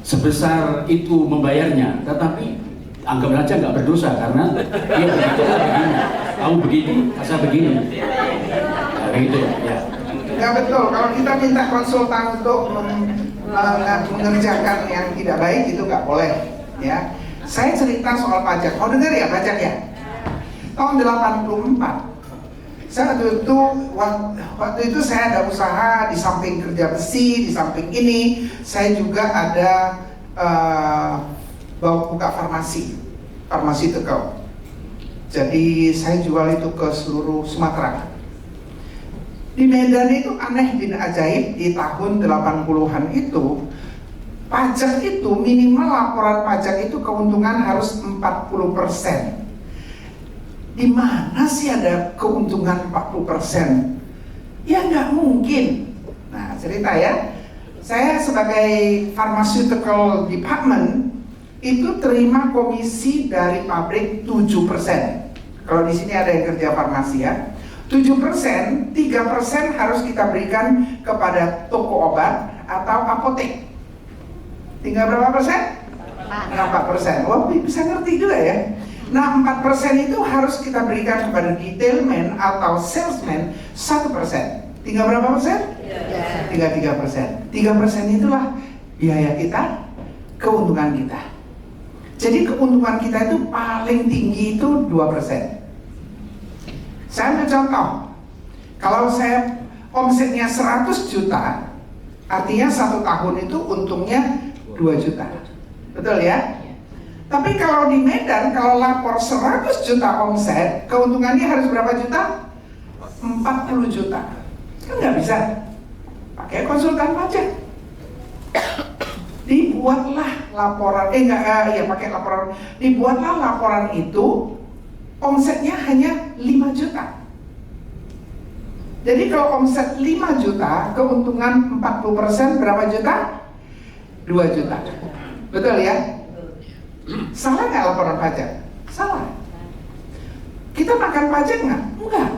sebesar itu membayarnya, tetapi anggap saja nggak berdosa karena dia begitu begini, kamu begini, saya begini, nah, gitu ya. Ya betul, kalau kita minta konsultan untuk mengerjakan yang tidak baik itu nggak boleh ya. Saya cerita soal pajak, mau dengar ya pajak ya? Tahun 84, saya waktu itu saya ada usaha di samping kerja besi, di samping ini saya juga ada buka farmasi Tegal. Jadi saya jual itu ke seluruh Sumatera. Di Medan itu aneh bin ajaib, di tahun 80-an itu pajak itu minimal laporan pajak itu keuntungan harus 40%. Di mana sih ada keuntungan 40%? Ya nggak mungkin. Nah cerita ya, saya sebagai pharmaceutical department itu terima komisi dari pabrik 7%. Kalau di sini ada yang kerja farmasi ya, 7%, 3% harus kita berikan kepada toko obat atau apotek. Tinggal berapa persen? 4%. Wah, bisa ngerti juga ya. Nah, 4% itu harus kita berikan kepada detailman atau salesman 1%. Tinggal berapa persen? 33%. 3% itulah biaya kita, keuntungan kita. Jadi keuntungan kita itu paling tinggi itu 2%. Saya ambil contoh, kalau saya omsetnya 100 juta, artinya 1 tahun itu untungnya 2 juta. Betul ya? Tapi kalau di Medan, kalau lapor 100 juta omset, keuntungannya harus berapa juta? 40 juta. Kan nggak bisa. Pakai konsultan pajak. Dibuatlah laporan, pakai laporan. Dibuatlah laporan itu, omsetnya hanya 5 juta. Jadi kalau omset 5 juta, keuntungan 40% berapa juta? 2 juta. Betul ya? Salah nggak laporan pajak? Salah. Kita makan pajak nggak? Enggak.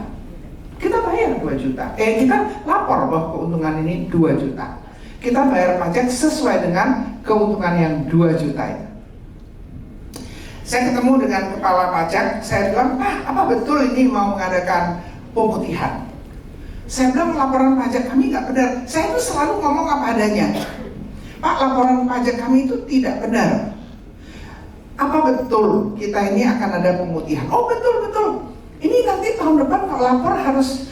Kita bayar 2 juta. Kita lapor bahwa keuntungan ini 2 juta. Kita bayar pajak sesuai dengan keuntungan yang 2 juta itu. Saya ketemu dengan kepala pajak, saya bilang, Pak, apa betul ini mau mengadakan pemutihan? Saya bilang laporan pajak kami nggak benar. Saya itu selalu ngomong apa adanya. Pak, laporan pajak kami itu tidak benar. Apa betul kita ini akan ada pemutihan? Oh betul. Ini nanti tahun depan kalau lapor harus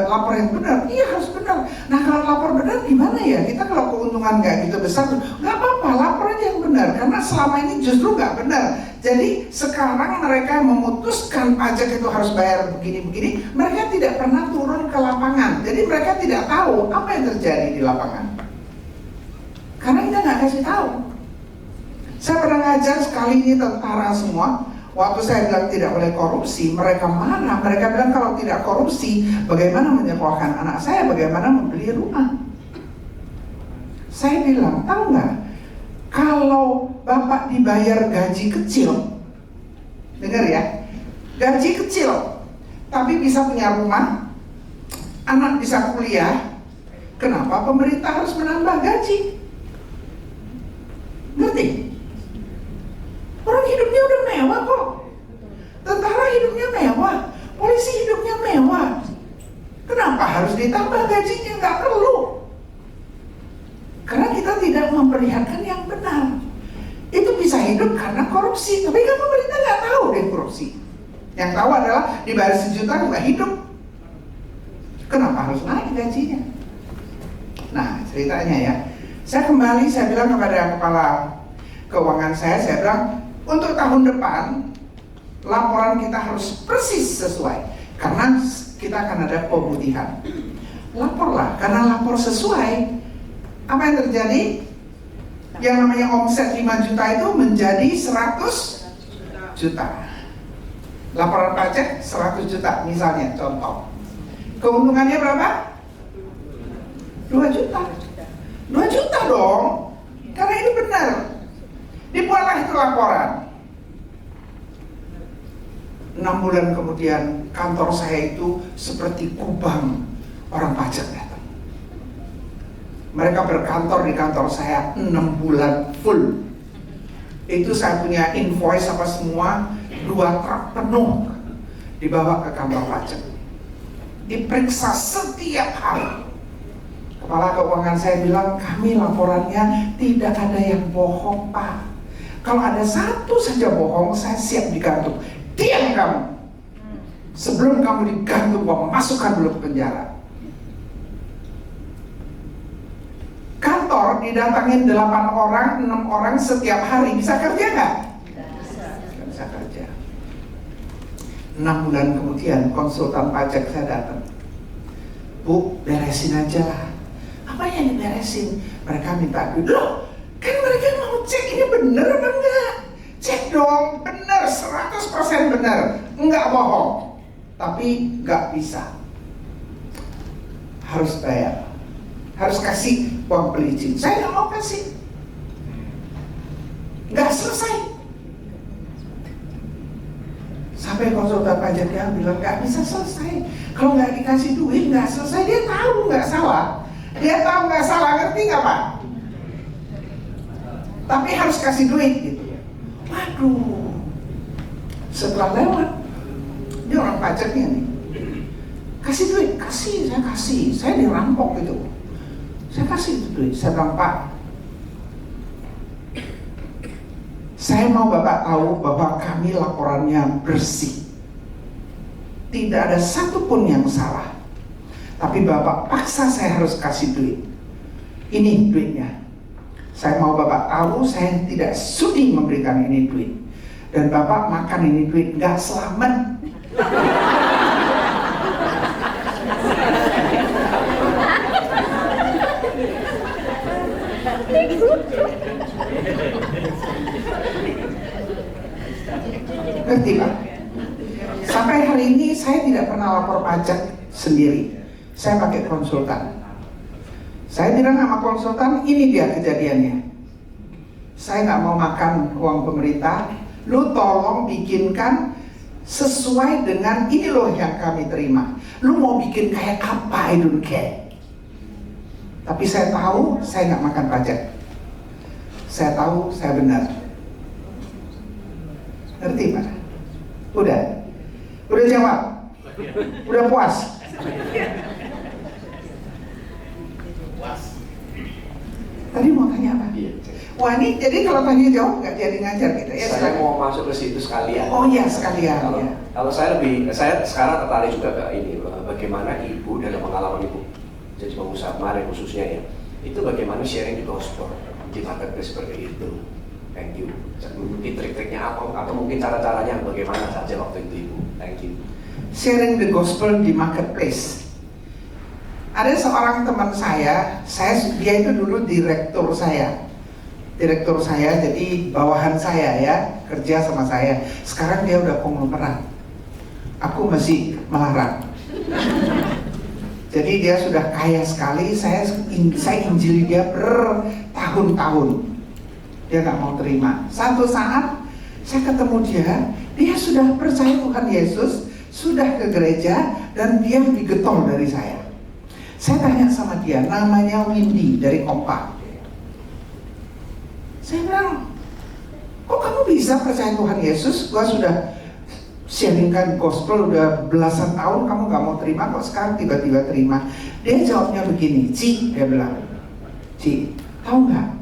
lapor yang benar. Iya harus benar. Nah kalau lapor benar gimana ya? Kita kalau keuntungan nggak gitu besar, nggak apa-apa, lapor aja yang benar. Karena selama ini justru nggak benar. Jadi sekarang mereka memutuskan pajak itu harus bayar begini-begini. Mereka tidak pernah turun ke lapangan. Jadi mereka tidak tahu apa yang terjadi di lapangan. Karena kita nggak kasih tahu. Saya pernah ngajar sekali ini tentara semua. Waktu saya bilang tidak boleh korupsi, mereka marah. Mereka bilang kalau tidak korupsi, bagaimana menyekolahkan anak saya, bagaimana membeli rumah. Saya bilang, tahu nggak? Kalau bapak dibayar gaji kecil, dengar ya, gaji kecil, tapi bisa punya rumah, anak bisa kuliah, kenapa pemerintah harus menambah gaji? Ngerti? Orang hidupnya udah mewah kok. Tentara hidupnya mewah, polisi hidupnya mewah. Kenapa harus ditambah gajinya? Nggak perlu. Karena kita tidak memperlihatkan yang benar. Itu bisa hidup karena korupsi, tapi kan pemerintah nggak tahu deh korupsi. Yang tahu adalah dibayar 1 juta nggak hidup. Kenapa harus naik gajinya? Nah ceritanya ya, saya bilang kepada kepala keuangan saya bilang, untuk tahun depan laporan kita harus persis sesuai karena kita akan ada pemutihan. Laporlah, karena lapor sesuai. Apa yang terjadi? Yang namanya omset 5 juta itu menjadi 100 juta. Laporan pajak 100 juta misalnya, contoh. Keuntungannya berapa? 2 juta. 2 juta dong. Karena itu benar. Dibuatlah itu laporan. 6 bulan kemudian kantor saya itu seperti kubang orang pajak datang. Mereka berkantor di kantor saya 6 bulan full. Itu saya punya invoice apa semua, 2 truk penuh dibawa ke kantor pajak. Diperiksa setiap hari. Kepala keuangan saya bilang, kami laporannya tidak ada yang bohong, Pak. Kalau ada 1 saja bohong, saya siap digantung. Diam kamu. Sebelum kamu digantung, gua masukkan dulu ke penjara. Kantor didatangin 8 orang, 6 orang setiap hari. Bisa kerja nggak? Nggak bisa kerja. 6 bulan kemudian konsultan pajak saya datang. Bu, beresin aja lah. Apa yang diberesin? Mereka minta duit. Loh, kan mereka mau cek ini bener apa enggak? Cek dong, bener, 100% bener. Enggak bohong. Tapi enggak bisa. Harus bayar. Harus kasih uang pelicin. Saya nggak mau kasih. Nggak selesai. Sampai konsultan pajaknya bilang nggak bisa selesai. Kalau nggak dikasih duit nggak selesai. Dia tahu nggak salah. Dia tahu nggak salah, ngerti nggak Pak? Tapi harus kasih duit gitu. Waduh. Setelah lewat, ini orang pajaknya nih. kasih duit, saya dirampok gitu. Saya kasih itu duit, saya bilang, Pak, saya mau Bapak tahu bahwa kami laporannya bersih. Tidak ada satupun yang salah. Tapi Bapak paksa saya harus kasih duit. Ini duitnya. Saya mau Bapak tahu saya tidak sudi memberikan ini duit. Dan Bapak makan ini duit nggak selamat. Ngerti Pak? Sampai hari ini saya tidak pernah lapor pajak sendiri. Saya pakai konsultan. Saya bilang sama konsultan, ini dia kejadiannya. Saya nggak mau makan uang pemerintah. Lu tolong bikinkan sesuai dengan ini loh yang kami terima. Lu mau bikin kayak apa, I don't care. Tapi saya tahu saya nggak makan pajak. Saya tahu saya benar. Ngerti Pak? Udah jawab? Udah puas? Tadi mau tanya apa? Wah ini jadi kalau tanya jawab nggak jadi ngajar gitu ya? Saya mau masuk ke situ sekalian. Oh iya sekalian. Kalau saya sekarang tertarik juga ke ini, bagaimana ibu dalam pengalaman ibu jadi pengusaha kemarin khususnya ya, itu bagaimana sharing di gospel di marketplace seperti itu. Thank you. Mungkin trik-triknya apa atau mungkin cara-caranya bagaimana saja waktu itu ibu. Thank you. Sharing the gospel di marketplace. Ada seorang teman saya, dia itu dulu direktur saya, jadi bawahan saya ya, kerja sama saya. Sekarang dia udah konglomerat, aku masih melarat. Jadi dia sudah kaya sekali, saya injili dia bertahun-tahun. Dia nggak mau terima. Satu saat saya ketemu dia sudah percaya Tuhan Yesus, sudah ke gereja, dan dia digetol dari saya. Saya tanya sama dia, namanya Windy dari Kompak. Saya bilang, kok kamu bisa percaya Tuhan Yesus? Gua sudah sharingkan gospel udah belasan tahun, kamu gak mau terima, kok sekarang tiba-tiba terima? Dia jawabnya begini, Ci, dia bilang, Ci, tahu nggak?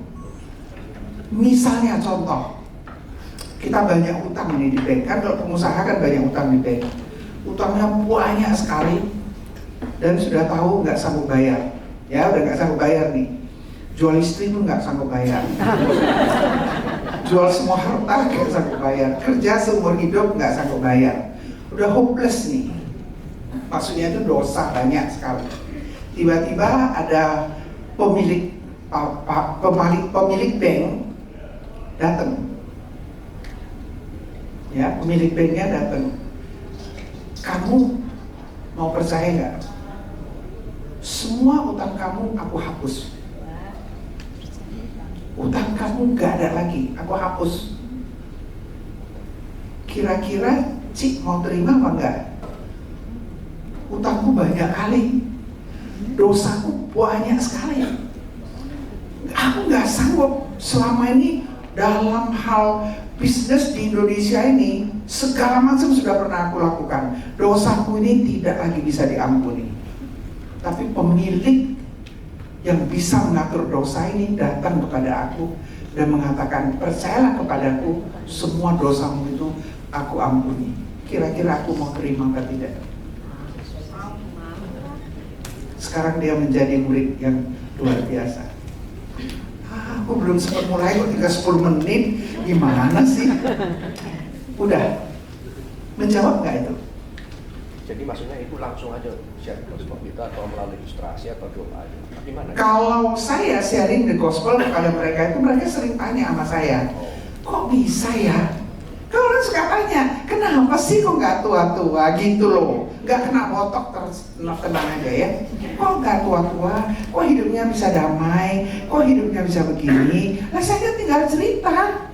Misalnya contoh, kita banyak utang ini di bank, kan kalau pengusaha kan banyak utang di bank. Utangnya banyak sekali. Dan sudah tahu nggak sanggup bayar, ya udah nggak sanggup bayar nih, jual istri pun nggak sanggup bayar, jual semua harta nggak sanggup bayar, kerja seumur hidup nggak sanggup bayar, udah hopeless nih, maksudnya itu dosa banyak sekali. Tiba-tiba ada pemilik bank datang, ya pemilik banknya datang, kamu mau percaya nggak? Semua utang kamu aku hapus. Utang kamu nggak ada lagi, aku hapus. Kira-kira Cik mau terima apa enggak? Utangku banyak kali, dosaku banyak sekali. Aku nggak sanggup selama ini dalam hal bisnis di Indonesia ini, segala macam sudah pernah aku lakukan. Dosaku ini tidak lagi bisa diampuni. Tapi pemilik yang bisa mengatur dosa ini datang kepada aku dan mengatakan, percayalah kepadaku, semua dosamu itu aku ampuni. Kira-kira aku mau terima atau tidak? Sekarang dia menjadi murid yang luar biasa. Aku belum sempat mulai kok, tinggal 10 menit. Gimana sih? Udah menjawab nggak itu? Jadi maksudnya itu langsung aja share gospel itu atau melalui ilustrasi atau doa aja? Gimana? Kalau saya sharing the gospel kepada mereka itu, mereka sering tanya sama saya, kok bisa ya? Kalau orang suka tanya, kenapa sih kok nggak tua-tua gitu loh? Nggak kena botok tenang aja ya? Kok nggak tua-tua? Kok hidupnya bisa damai? Kok hidupnya bisa begini? Nah saya tinggal cerita.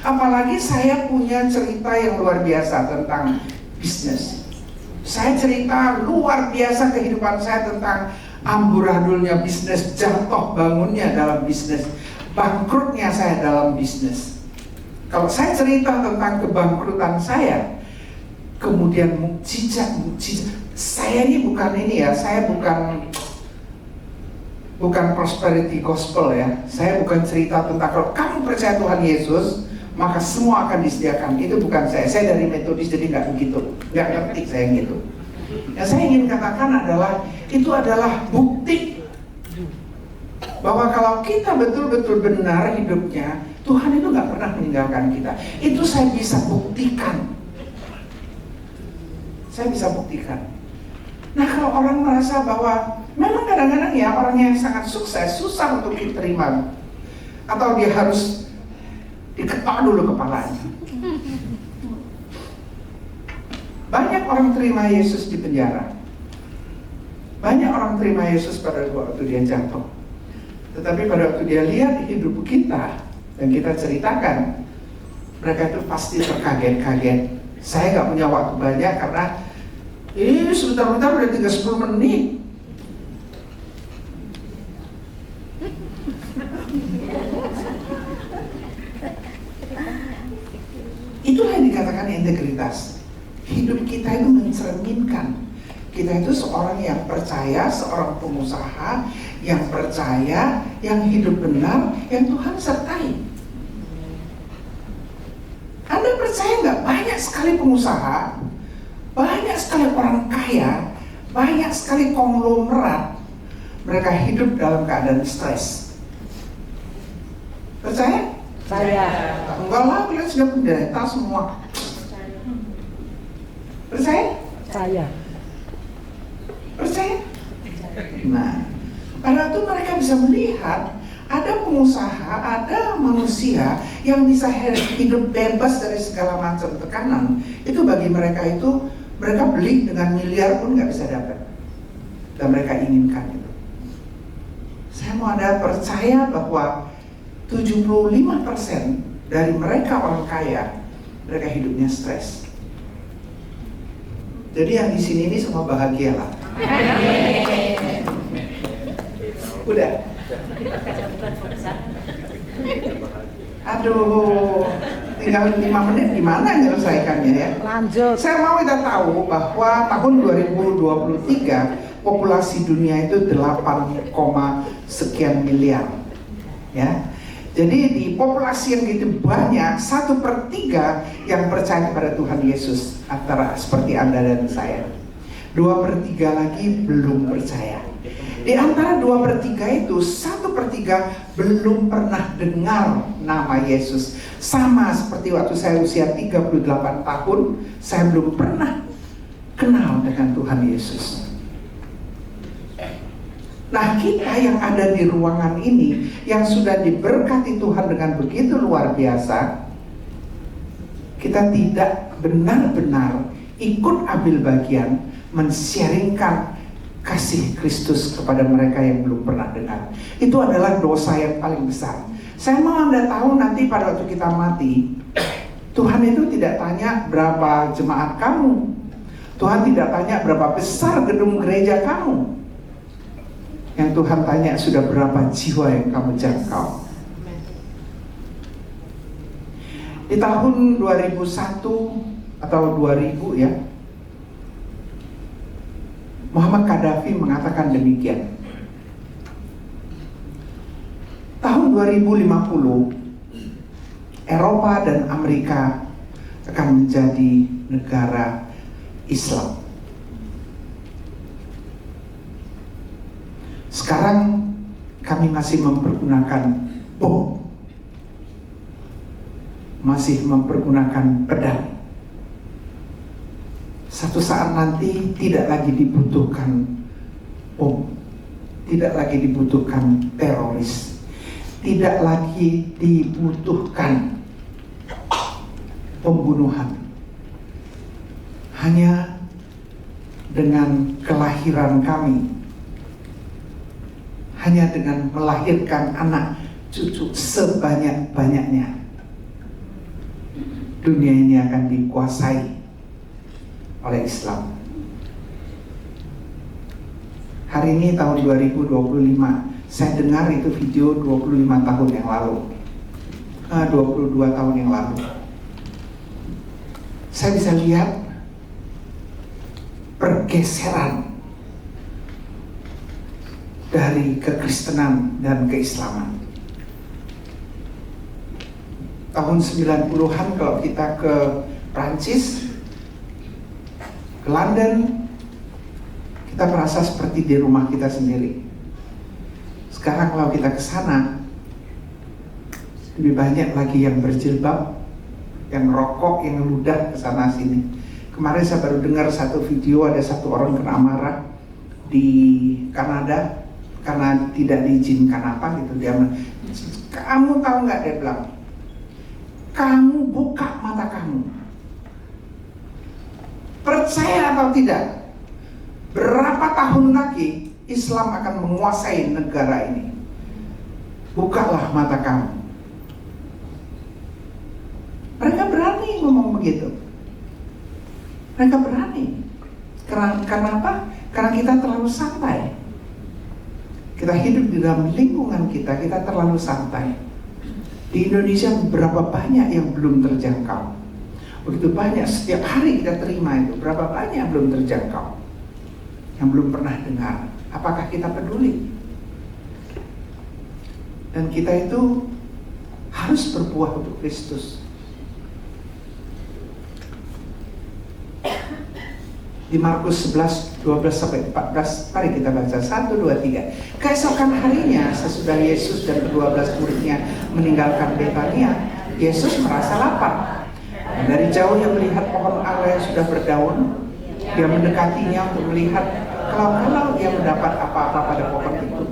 Apalagi saya punya cerita yang luar biasa tentang bisnis. Saya cerita luar biasa kehidupan saya tentang amburadulnya bisnis, jatuh bangunnya dalam bisnis, bangkrutnya saya dalam bisnis. Kalau saya cerita tentang kebangkrutan saya, kemudian mukjizat. Saya ini bukan ini ya, saya bukan prosperity gospel ya. Saya bukan cerita tentang kalau kamu percaya Tuhan Yesus maka semua akan disediakan. Itu bukan saya. Saya dari metodis jadi nggak begitu, nggak ngerti saya gitu. Yang saya ingin katakan adalah itu adalah bukti bahwa kalau kita betul-betul benar hidupnya, Tuhan itu nggak pernah meninggalkan kita. Itu saya bisa buktikan. Saya bisa buktikan. Nah, kalau orang merasa bahwa memang kadang-kadang ya orang yang sangat sukses susah untuk diterima, atau dia harus diketok dulu kepalanya. Banyak orang terima Yesus di penjara. Banyak orang terima Yesus pada waktu dia jatuh. Tetapi pada waktu dia lihat hidup kita dan kita ceritakan, mereka itu pasti terkaget-kaget. Saya nggak punya waktu banyak karena ini sebentar-bentar udah tinggal 10 menit. Itulah yang dikatakan integritas. Hidup kita itu mencerminkan kita itu seorang yang percaya, seorang pengusaha yang percaya, yang hidup benar, yang Tuhan sertai. Anda percaya nggak? Banyak sekali pengusaha, banyak sekali orang kaya, banyak sekali konglomerat, mereka hidup dalam keadaan stres. Percaya? Saya. Enggak lah, kalian sudah menderita semua. Percaya? Saya. Percaya? Nah, pada waktu mereka bisa melihat ada pengusaha, ada manusia yang bisa hidup bebas dari segala macam tekanan, itu bagi mereka itu, mereka beli dengan miliar pun nggak bisa dapat, dan mereka inginkan itu. Saya mau Anda percaya bahwa 75% dari mereka orang kaya, mereka hidupnya stres. Jadi yang di sini ini semua bahagia lah. Udah. Aduh, tinggal 5 menit gimana menyelesaikannya ya? Lanjut. Saya mau kita tahu bahwa tahun 2023 populasi dunia itu 8, sekian miliar, ya. Jadi di populasi yang gitu banyak, 1/3 yang percaya kepada Tuhan Yesus antara seperti Anda dan saya. 2/3 lagi belum percaya. Di antara 2/3 itu 1/3 belum pernah dengar nama Yesus. Sama seperti waktu saya usia 38 tahun, saya belum pernah kenal dengan Tuhan Yesus. Nah, kita yang ada di ruangan ini, yang sudah diberkati Tuhan dengan begitu luar biasa, kita tidak benar-benar ikut ambil bagian men-sharingkan kasih Kristus kepada mereka yang belum pernah dengar. Itu adalah dosa yang paling besar. Saya mau Anda tahu nanti pada waktu kita mati, Tuhan itu tidak tanya berapa jemaat kamu. Tuhan tidak tanya berapa besar gedung gereja kamu. Yang Tuhan tanya sudah berapa jiwa yang kamu jangkau. Di tahun 2001 atau 2000 ya, Muhammad Gaddafi mengatakan demikian. Tahun 2050 Eropa dan Amerika akan menjadi negara Islam. Sekarang kami masih mempergunakan bom, masih mempergunakan pedang. Satu saat nanti tidak lagi dibutuhkan bom, tidak lagi dibutuhkan teroris, tidak lagi dibutuhkan pembunuhan. Hanya dengan kelahiran kami, hanya dengan melahirkan anak cucu sebanyak-banyaknya, dunia ini akan dikuasai oleh Islam. Hari ini tahun 2025, saya dengar itu video 25 tahun yang lalu, 22 tahun yang lalu. Saya bisa lihat pergeseran dari kekristenan dan keislaman. Tahun 90-an kalau kita ke Prancis, ke London, kita merasa seperti di rumah kita sendiri. Sekarang kalau kita ke sana, lebih banyak lagi yang berjilbab, yang rokok, yang ludah ke sana sini. Kemarin saya baru dengar satu video, ada satu orang kena marah di Kanada karena tidak diizinkan apa gitu. Dia bilang, kamu tahu nggak, dia bilang, kamu buka mata kamu. Percaya atau tidak, berapa tahun lagi Islam akan menguasai negara ini. Bukalah mata kamu. Mereka berani ngomong begitu. Mereka berani. Karena apa? Karena kita terlalu santai. Kita hidup di dalam lingkungan kita terlalu santai. Di Indonesia berapa banyak yang belum terjangkau. Begitu banyak, setiap hari kita terima itu. Berapa banyak yang belum terjangkau, yang belum pernah dengar. Apakah kita peduli? Dan kita itu harus berbuah untuk Kristus. Di Markus 11, 12-14, mari kita baca 1, 2, 3. Keesokan harinya, sesudah Yesus dan ke-12 muridnya meninggalkan Betania, Yesus merasa lapar. Dan dari jauh dia melihat pohon ara yang sudah berdaun. Dia mendekatinya untuk melihat kalau dia mendapat apa-apa pada pohon itu.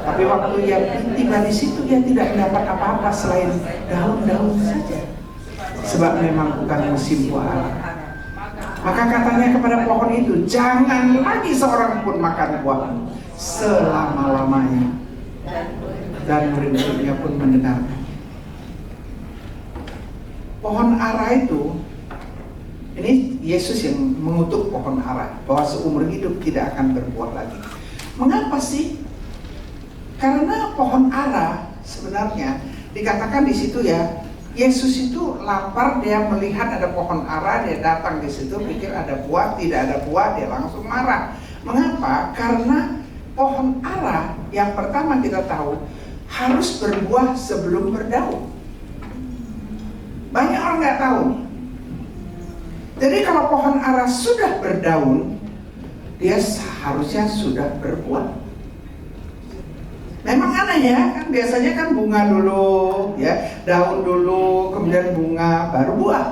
Tapi waktu dia tiba di situ, dia tidak mendapat apa-apa selain daun-daun saja. Sebab memang bukan musim buah ara. Maka katanya kepada pohon itu, jangan lagi seorang pun makan buah selama-lamanya. Dan murid-muridnya pun mendengarkan. Pohon ara itu, ini Yesus yang mengutuk pohon ara, bahwa seumur hidup tidak akan berbuah lagi. Mengapa sih? Karena pohon ara sebenarnya dikatakan di situ ya, Yesus itu lapar, dia melihat ada pohon ara, dia datang di situ, pikir ada buah, tidak ada buah, dia langsung marah. Mengapa? Karena pohon ara yang pertama kita tahu harus berbuah sebelum berdaun. Banyak orang nggak tahu. Jadi kalau pohon ara sudah berdaun, dia seharusnya sudah berbuah. Memang aneh ya, kan biasanya kan bunga dulu, ya, daun dulu, kemudian bunga, baru buah.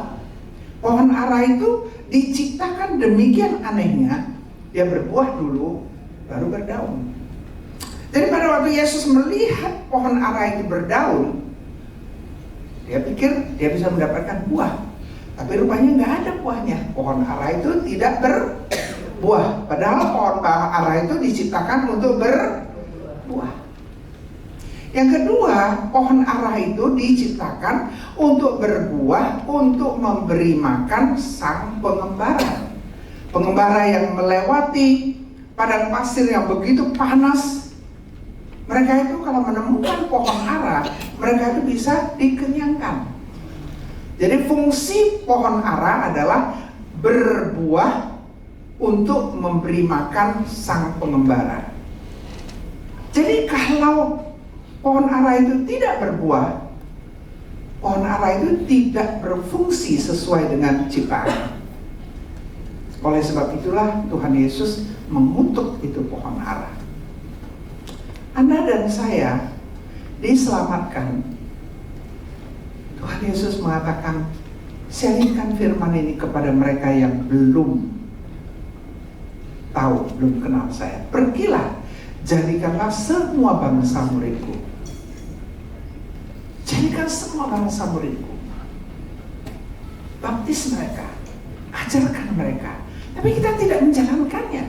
Pohon ara itu diciptakan demikian anehnya, dia berbuah dulu, baru berdaun. Jadi pada waktu Yesus melihat pohon ara itu berdaun, dia pikir dia bisa mendapatkan buah. Tapi rupanya nggak ada buahnya. Pohon ara itu tidak berbuah. Padahal pohon ara itu diciptakan untuk berbuah. Yang kedua, pohon ara itu diciptakan untuk berbuah, untuk memberi makan sang pengembara. Pengembara yang melewati padang pasir yang begitu panas. Mereka itu kalau menemukan pohon ara, mereka itu bisa dikenyangkan. Jadi fungsi pohon ara adalah berbuah untuk memberi makan sang pengembara. Jadi kalau pohon ara itu tidak berbuah, pohon ara itu tidak berfungsi sesuai dengan ciptaan. Oleh sebab itulah Tuhan Yesus mengutuk itu pohon ara. Anda dan saya diselamatkan. Tuhan Yesus mengatakan, sharingkan firman ini kepada mereka yang belum tahu, belum kenal saya. Pergilah, jadikanlah semua bangsa muridku. Jadikan semua bangsa muridku. Baptis mereka, ajarkan mereka. Tapi kita tidak menjalankannya.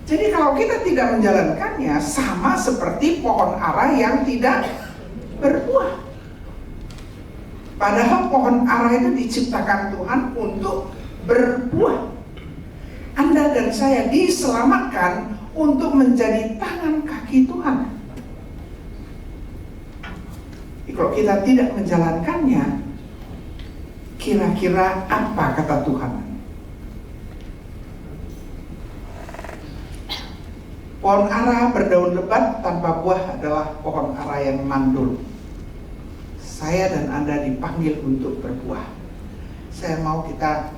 Jadi kalau kita tidak menjalankannya, sama seperti pohon ara yang tidak berbuah. Padahal pohon ara itu diciptakan Tuhan untuk berbuah. Anda dan saya diselamatkan untuk menjadi tangan kaki Tuhan. Kalau kita tidak menjalankannya, kira-kira apa kata Tuhan? Pohon ara berdaun lebat tanpa buah adalah pohon ara yang mandul. Saya dan Anda dipanggil untuk berbuah. Saya mau kita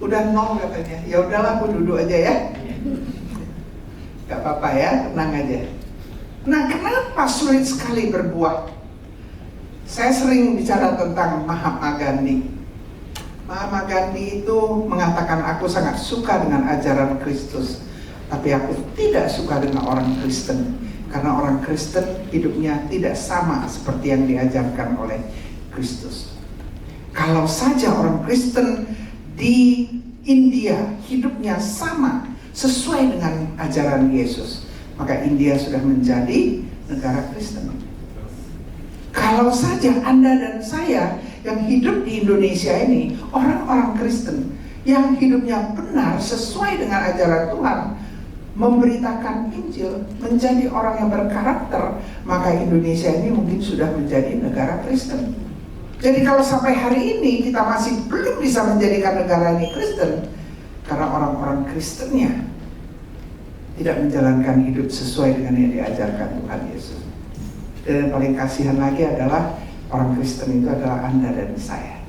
udah nol katanya. Ya udahlah, aku duduk aja ya. Gak apa-apa ya, tenang aja. Nah, kenapa sulit sekali berbuah? Saya sering bicara tentang Mahatma Gandhi. Mahatma Gandhi itu mengatakan, aku sangat suka dengan ajaran Kristus, tapi aku tidak suka dengan orang Kristen, karena orang Kristen hidupnya tidak sama seperti yang diajarkan oleh Kristus. Kalau saja orang Kristen di India hidupnya sama sesuai dengan ajaran Yesus, maka India sudah menjadi negara Kristen. Kalau saja Anda dan saya yang hidup di Indonesia ini orang-orang Kristen yang hidupnya benar sesuai dengan ajaran Tuhan, memberitakan Injil, menjadi orang yang berkarakter, maka Indonesia ini mungkin sudah menjadi negara Kristen. Jadi kalau sampai hari ini kita masih belum bisa menjadikan negara ini Kristen, karena orang-orang Kristennya tidak menjalankan hidup sesuai dengan yang diajarkan Tuhan Yesus. Dan yang paling kasihan lagi adalah orang Kristen itu adalah Anda dan saya.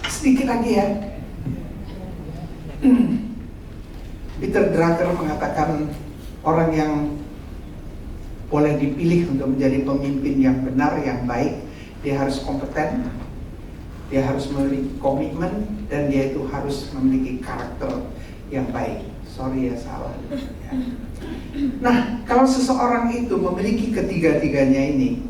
Sedikit lagi ya. Peter Drucker mengatakan orang yang boleh dipilih untuk menjadi pemimpin yang benar, yang baik, dia harus kompeten, dia harus memiliki komitmen, dan dia itu harus memiliki karakter yang baik. Sorry ya, salah. Nah, kalau seseorang itu memiliki ketiga-tiganya ini,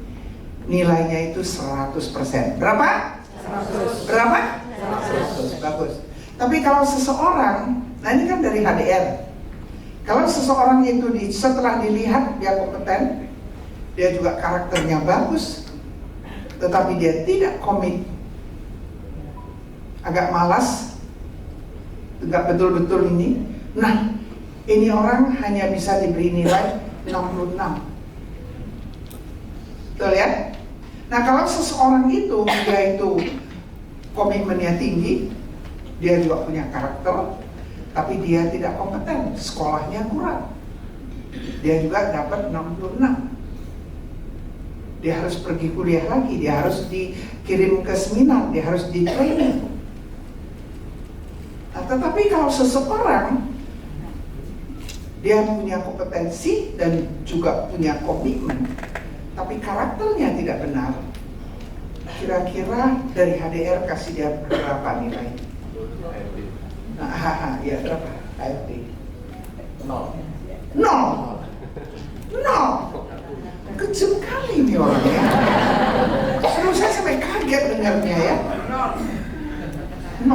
nilainya itu 100%. Berapa? 100. Berapa? 100. Bagus. Tapi kalau seseorang, nah ini kan dari HDR. Kalau seseorang itu setelah dilihat dia kompeten, dia juga karakternya bagus, tetapi dia tidak komit, agak malas, enggak betul-betul ini. Nah, ini orang hanya bisa diberi nilai 66. Betul ya? Nah, kalau seseorang itu dia itu komitmennya tinggi, dia juga punya karakter, tapi dia tidak kompeten, sekolahnya kurang, dia juga dapat 66. Dia harus pergi kuliah lagi, dia harus dikirim ke seminar, dia harus di training. Nah, tetapi kalau seseorang dia punya kompetensi dan juga punya komitmen, tapi karakternya tidak benar, kira-kira dari HDR kasih dia berapa nilai? Nah, ya berapa? AFP? 0. Kejam kali nih orangnya. Terus saya sampai kaget dengarnya ya. 0.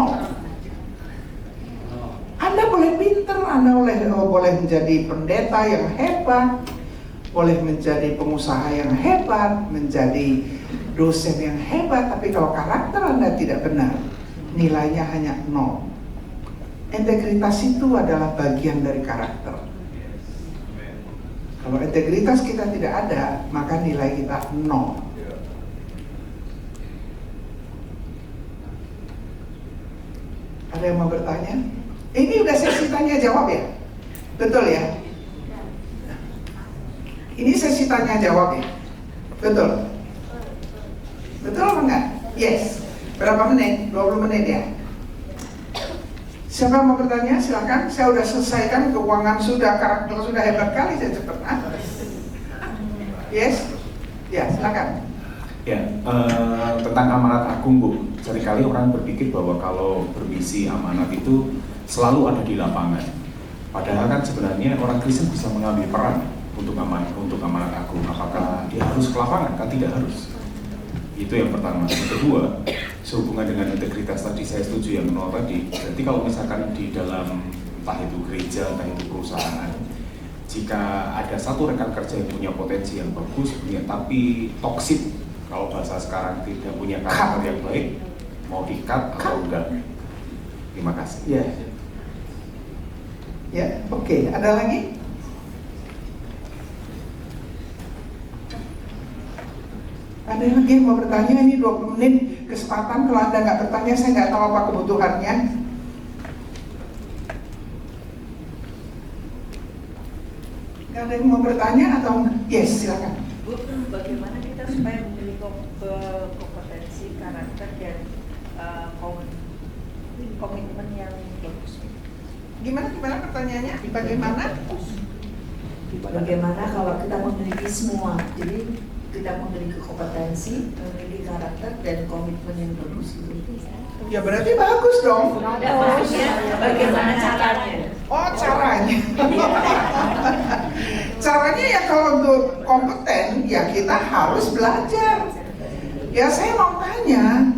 Anda boleh pintar, Anda boleh menjadi pendeta yang hebat, boleh menjadi pengusaha yang hebat, menjadi dosen yang hebat, tapi kalau karakter Anda tidak benar, nilainya hanya 0. Integritas itu adalah bagian dari karakter. Kalau integritas kita tidak ada, maka nilai kita 0. Ada yang mau bertanya? Ini udah sesi tanya jawab ya? Betul ya? Ini sesi tanya jawab ya? Betul? Betul apa enggak? Yes. Berapa menit? 20 menit ya? Siapa yang mau bertanya? Silakan. Saya sudah selesaikan, keuangan sudah, karakter sudah, hebat kali saya cepat. Yes? Ya, silakan. Ya, tentang amanat agung, Bu. Seringkali orang berpikir bahwa kalau bermisi amanat itu selalu ada di lapangan. Padahal kan sebenarnya orang Kristen bisa mengambil peran untuk amanat agung. Apakah dia harus ke lapangan? Kan tidak harus. Itu yang pertama. Yang kedua, sehubungan dengan integritas tadi, saya setuju yang menolak tadi. Berarti kalau misalkan di dalam entah itu gereja, entah itu perusahaan, jika ada satu rekan kerja yang punya potensi yang bagus, tapi toksik, kalau bahasa sekarang tidak punya karakter yang baik, mau di-cut atau enggak? Terima kasih. Ya, ya, oke. Ada lagi? Ada lagi yang mau bertanya, ini 20 menit kesempatan. Kalau Anda nggak bertanya, saya nggak tahu apa kebutuhannya. Nggak ada yang mau bertanya atau? Yes, silakan. Bu, bagaimana kita supaya memiliki kompetensi, karakter, dan komitmen yang bagus? Gimana pertanyaannya? Bagaimana? Bagaimana kalau kita memiliki semua, jadi kita memiliki kompetensi, memiliki karakter dan komitmen yang bagus itu. Ya berarti bagus dong. Bagaimana caranya? Oh, caranya. Caranya ya kalau untuk kompeten ya kita harus belajar. Ya saya mau tanya,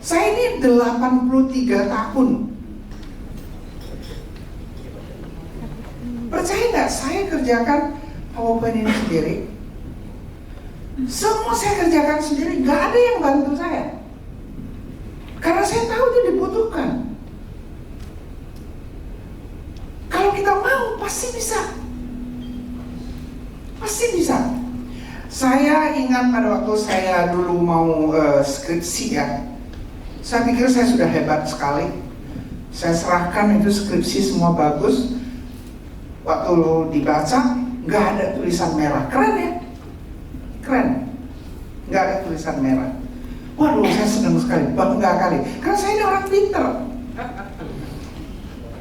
saya ini 83 tahun. Percaya nggak saya kerjakan PowerPoint ini sendiri? Semua saya kerjakan sendiri, nggak ada yang bantu saya. Karena saya tahu itu dibutuhkan. Kalau kita mau, pasti bisa. Pasti bisa. Saya ingat pada waktu saya dulu mau skripsi ya. Saya pikir saya sudah hebat sekali. Saya serahkan itu skripsi semua bagus. Waktu dibaca, nggak ada tulisan merah. Keren ya? Keren. Nggak ada tulisan merah. Waduh, saya senang sekali, bangga kali. Karena saya ini orang pinter.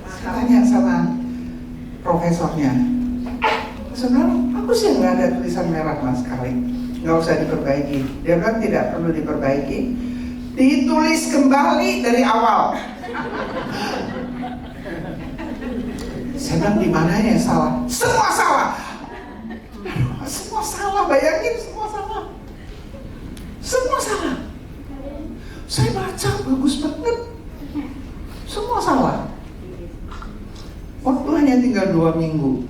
Saya tanya sama profesornya. Sebenarnya bagus ya nggak ada tulisan merah sama sekali. Nggak usah diperbaiki. Dia bilang tidak perlu diperbaiki. Ditulis kembali dari awal. Saya bilang di mana ya salah? Semua salah. Semua salah, bayangin semua salah. Semua salah. Saya baca bagus banget. Semua salah. Waktu hanya tinggal 2 minggu.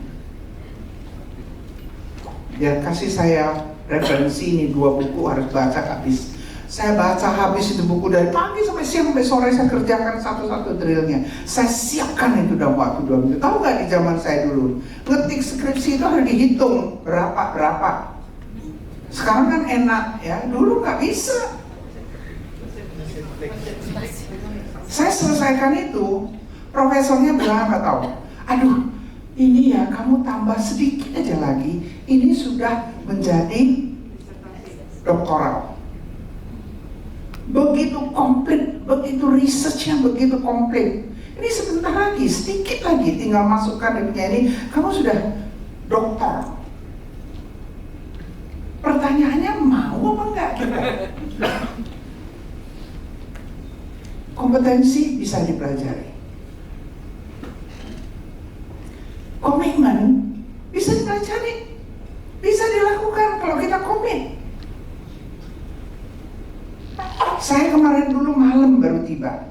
Dia kasih saya referensi ini 2 buku harus baca habis. Saya baca habis itu buku dari pagi sampai siang sampai sore saya kerjakan satu-satu drillnya. Saya siapkan itu dalam waktu 2 minggu. Tahu nggak di zaman saya dulu ngetik skripsi itu harus dihitung berapa. Sekarang kan enak ya, dulu nggak bisa. Saya selesaikan itu, profesornya bilang apa tahu? Aduh, ini ya kamu tambah sedikit aja lagi, ini sudah menjadi doktoral. Begitu komplit, begitu researchnya begitu komplit. Ini sebentar lagi, sedikit lagi, tinggal masukkan ini, kamu sudah doktor. Pertanyaannya mau apa enggak kita? Kompetensi bisa dipelajari. Komitmen bisa dipelajari. Bisa dilakukan kalau kita komit. Saya kemarin dulu malam baru tiba.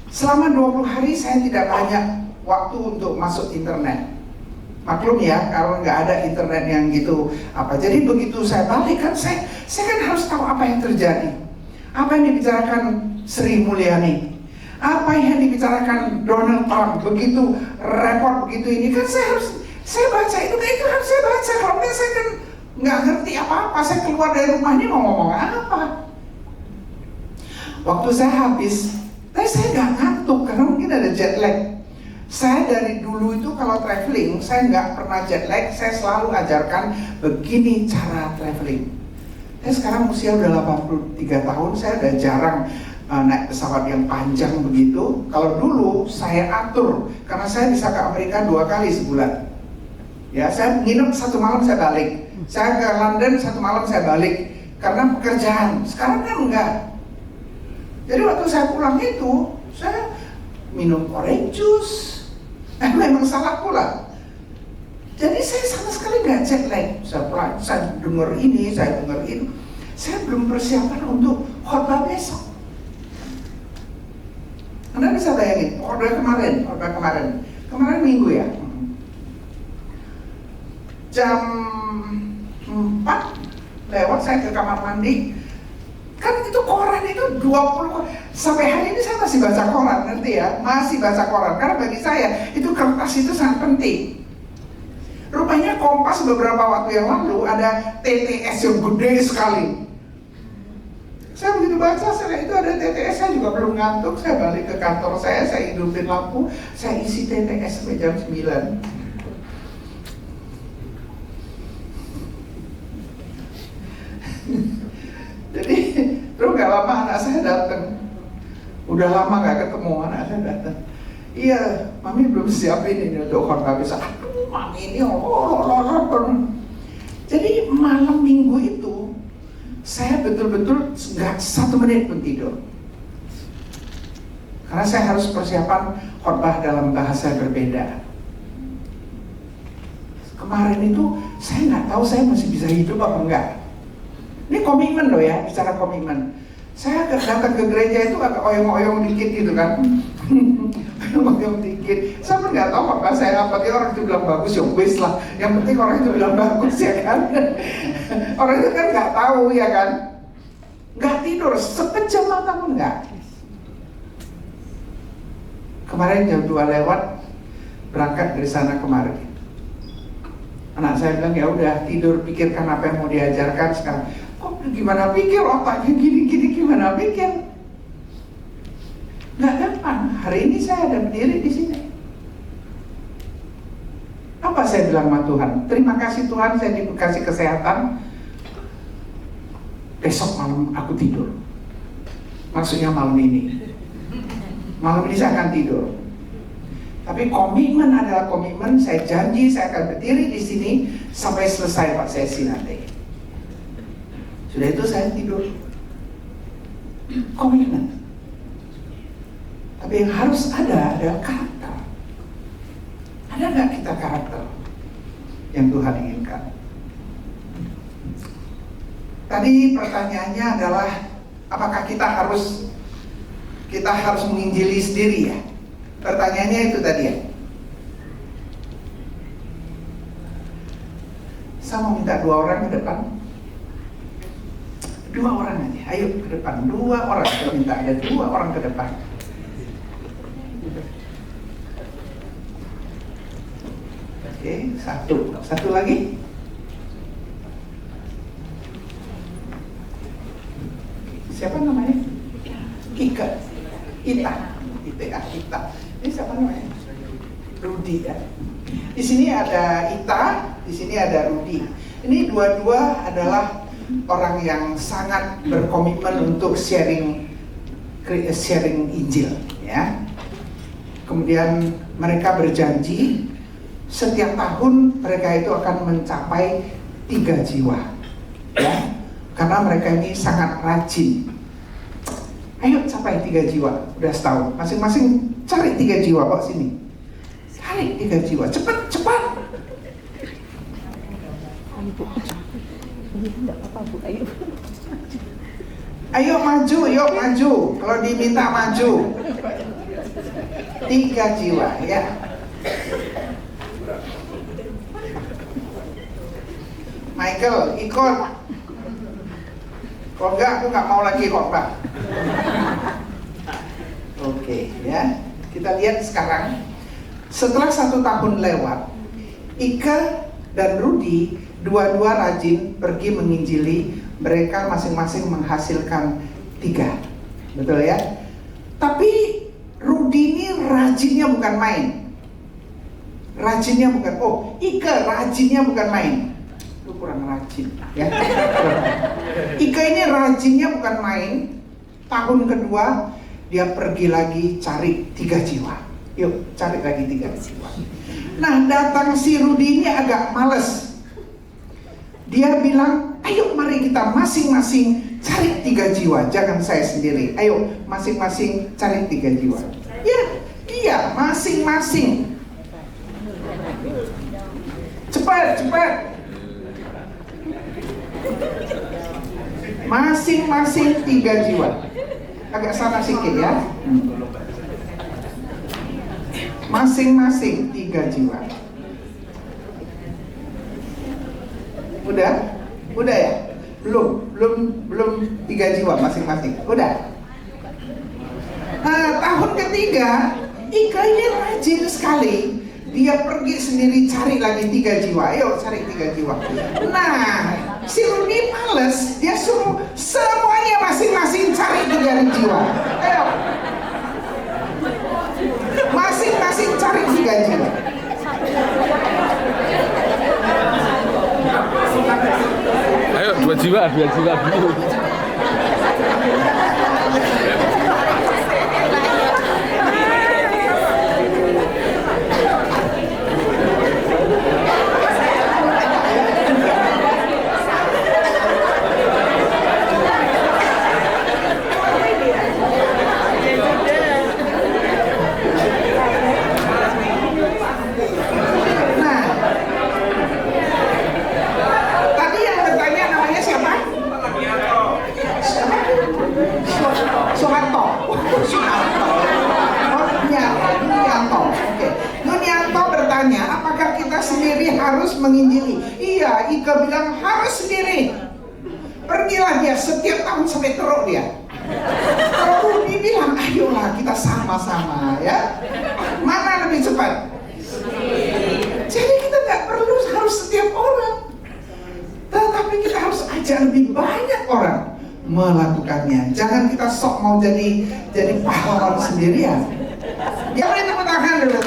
Selama 20 hari saya tidak banyak waktu untuk masuk internet. Maklum ya, kalau nggak ada internet yang gitu apa. Jadi begitu saya balik kan saya kan harus tahu apa yang terjadi. Apa yang dibicarakan Sri Mulyani, apa yang dibicarakan Donald Trump, begitu repot begitu ini kan saya baca itu harus saya baca. Kalau enggak saya kan nggak ngerti apa-apa. Saya keluar dari rumah ini mau ngomong apa. Waktu saya habis, tapi saya nggak ngantuk karena mungkin ada jet lag. Saya dari dulu itu kalau traveling, saya nggak pernah jet lag. Saya selalu ajarkan begini cara traveling. Saya sekarang usia udah 83 tahun, saya udah jarang naik pesawat yang panjang begitu. Kalau dulu saya atur, karena saya bisa ke Amerika 2 kali sebulan. Ya, saya nginep 1 malam saya balik. Saya ke London 1 malam saya balik karena pekerjaan. Sekarang kan enggak. Jadi waktu saya pulang itu, saya minum orange juice. Memang salah pula. Jadi saya sama sekali nggak jet lag. Saya dengar ini, saya dengar itu. Saya belum persiapan untuk khotbah besok. Anda bisa bayangin, khotbah kemarin Minggu ya. Jam 4 lewat saya ke kamar mandi. Kan itu koran itu 20, sampai hari ini saya masih baca koran, ngerti ya? Masih baca koran, karena bagi saya itu kertas itu sangat penting. Rupanya Kompas beberapa waktu yang lalu ada TTS yang gede sekali. Saya begitu baca, saya itu ada TTS, saya juga belum ngantuk. Saya balik ke kantor saya hidupin lampu, saya isi TTS sampai jam 9. Jadi terus gak lama anak saya datang. Udah lama gak ketemu, anak saya datang. Iya, mami belum siapin ini untuk khotbah besok. Aduh, mami ini Jadi malam minggu itu saya betul-betul nggak 1 menit pun tidur. Karena saya harus persiapan khotbah dalam bahasa berbeda. Kemarin itu saya nggak tahu saya masih bisa hidup apa enggak. Ini komitmen loh ya, bicara komitmen. Saya datang ke gereja itu agak oyong-oyong dikit gitu kan. Oyong-oyong dikit. Saya pun nggak tahu apa saya apa. Dia orang itu bilang bagus, ya wis lah. Yang penting orang itu bilang bagus ya kan. Orang itu kan nggak tahu ya kan. Nggak tidur sekejam mata pun nggak. Kemarin jam 2 lewat berangkat dari sana kemarin. Anak saya bilang ya udah tidur, pikirkan apa yang mau diajarkan sekarang. Kok gimana pikir, otaknya gini-gini gimana pikir? Nggak gampang. Hari ini saya ada berdiri di sini. Apa saya bilang sama Tuhan? Terima kasih Tuhan, saya dikasih kesehatan. Besok malam aku tidur. Maksudnya malam ini. Malam ini saya akan tidur. Tapi komitmen adalah komitmen. Saya janji saya akan berdiri di sini sampai selesai Pak sesi nanti. Sudah itu saya tidur. Komitmen. Tapi yang harus ada adalah karakter. Ada nggak kita karakter yang Tuhan inginkan? Tadi pertanyaannya adalah apakah kita harus menginjili sendiri ya? Pertanyaannya itu tadi ya. Saya mau minta 2 orang ke depan. 2 orang aja, ayo ke depan. 2 orang, saya minta ada 2 orang ke depan. Oke, satu lagi. Siapa namanya? Ika. Ita. Ini siapa namanya? Rudi ya. Di sini ada Ita, di sini ada Rudi. Ini dua-dua adalah orang yang sangat berkomitmen untuk sharing Injil ya. Kemudian mereka berjanji setiap tahun mereka itu akan mencapai 3 jiwa ya. Karena mereka ini sangat rajin. Ayo capai 3 jiwa, udah setahun. Masing-masing cari 3 jiwa kok sini. Cari 3 jiwa, cepat. Ayo maju, yuk maju. Kalau diminta maju. 3 jiwa ya. Michael, ikut. Kalau enggak, aku nggak mau lagi khotbah. Oke, ya. Kita lihat sekarang. Setelah 1 tahun lewat, Ika dan Rudi dua-dua rajin pergi menginjili. Mereka masing-masing menghasilkan 3. Betul ya? Tapi Rudi ini rajinnya bukan main. Ika rajinnya bukan main. Lu kurang rajin ya. Ika ini rajinnya bukan main. Tahun kedua dia pergi lagi cari 3 jiwa. Yuk cari lagi 3 jiwa. Nah datang si Rudi ini agak males. Dia bilang, ayo mari kita masing-masing cari 3 jiwa. Jangan saya sendiri. Ayo masing-masing cari 3 jiwa. Ya, iya masing-masing. Cepat. Masing-masing 3 jiwa. Agak sana sedikit ya. Masing-masing 3 jiwa. Udah ya? Belum 3 jiwa masing-masing. Udah. Nah, tahun ketiga Ika ini rajin sekali. Dia pergi sendiri cari lagi 3 jiwa. Ayo cari 3 jiwa. Nah, si Rudi males, dia suruh semuanya masing-masing cari 3 jiwa. Ayo, masing-masing cari 3 jiwa. Ayo 2 jiwa dulu. Apakah kita sendiri harus menginjili? Iya, Ika bilang harus sendiri. Pergilah dia setiap tahun sampai Teruk dia. Kalau Rudi bilang, ayolah kita sama-sama ya. Mana lebih cepat? Jadi kita nggak perlu harus setiap orang, tetapi kita harus ajak lebih banyak orang melakukannya. Jangan kita sok mau jadi pahlawan sendirian. Ya, beri tepuk tangan dulu.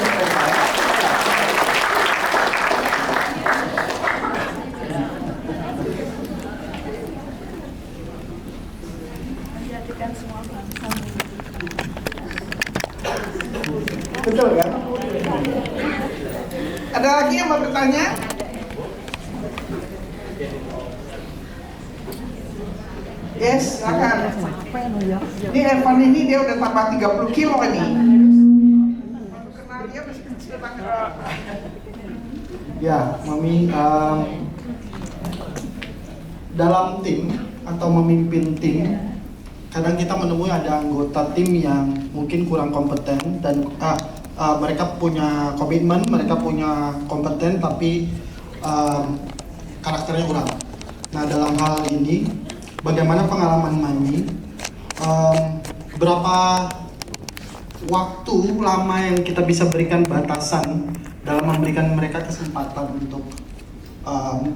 Betul kan? Ada lagi yang mau bertanya? Yes, silakan. Ini Evan ini dia udah tambah 30 kilo ini. Kenal dia masih kecil banget. Ya, Mami, dalam tim atau memimpin tim, kadang kita menemui ada anggota tim yang mungkin kurang kompeten dan mereka punya komitmen, mereka punya kompeten, tapi karakternya kurang. Nah, dalam hal ini, bagaimana pengalaman Mami? Berapa waktu lama yang kita bisa berikan batasan dalam memberikan mereka kesempatan untuk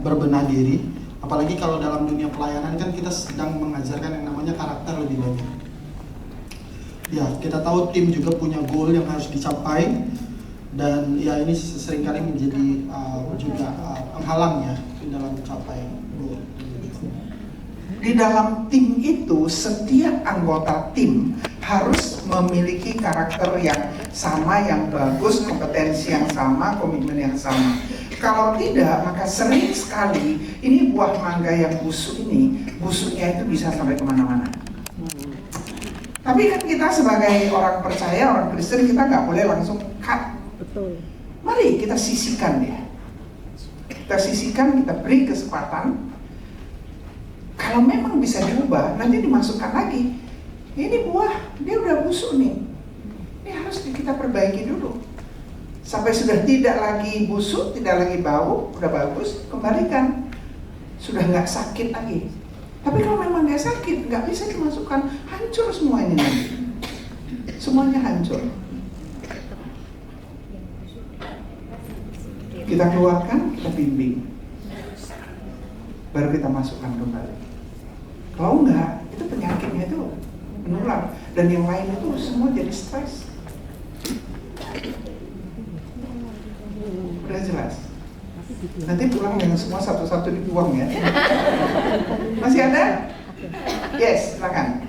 berbenah diri? Apalagi kalau dalam dunia pelayanan kan kita sedang mengajarkan yang namanya karakter lebih banyak. Ya, kita tahu tim juga punya goal yang harus dicapai, dan ya ini seringkali menjadi juga penghalang ya di dalam mencapai goal. Di dalam tim itu, setiap anggota tim harus memiliki karakter yang sama, yang bagus, kompetensi yang sama, komitmen yang sama. Kalau tidak, maka sering sekali ini buah mangga yang busuk ini, busuknya itu bisa sampai kemana-mana. Tapi kan kita sebagai orang percaya, orang Kristen, kita nggak boleh langsung cut. Betul. Mari kita sisihkan dia. Kita sisihkan, kita beri kesempatan. Kalau memang bisa diubah, nanti dimasukkan lagi. Ini buah, dia udah busuk nih. Ini harus kita perbaiki dulu. Sampai sudah tidak lagi busuk, tidak lagi bau, udah bagus, kembalikan. Sudah nggak sakit lagi. Tapi kalau memang dia sakit, nggak bisa dimasukkan, hancur semua ini nanti. Semuanya hancur. Kita keluarkan, kita bimbing. Baru kita masukkan kembali. Kalau enggak, itu penyakitnya itu menular. Dan yang lain itu semua jadi stres. Udah jelas? Nanti pulang yang semua satu-satu dibuang ya. Masih ada? Yes, silakan.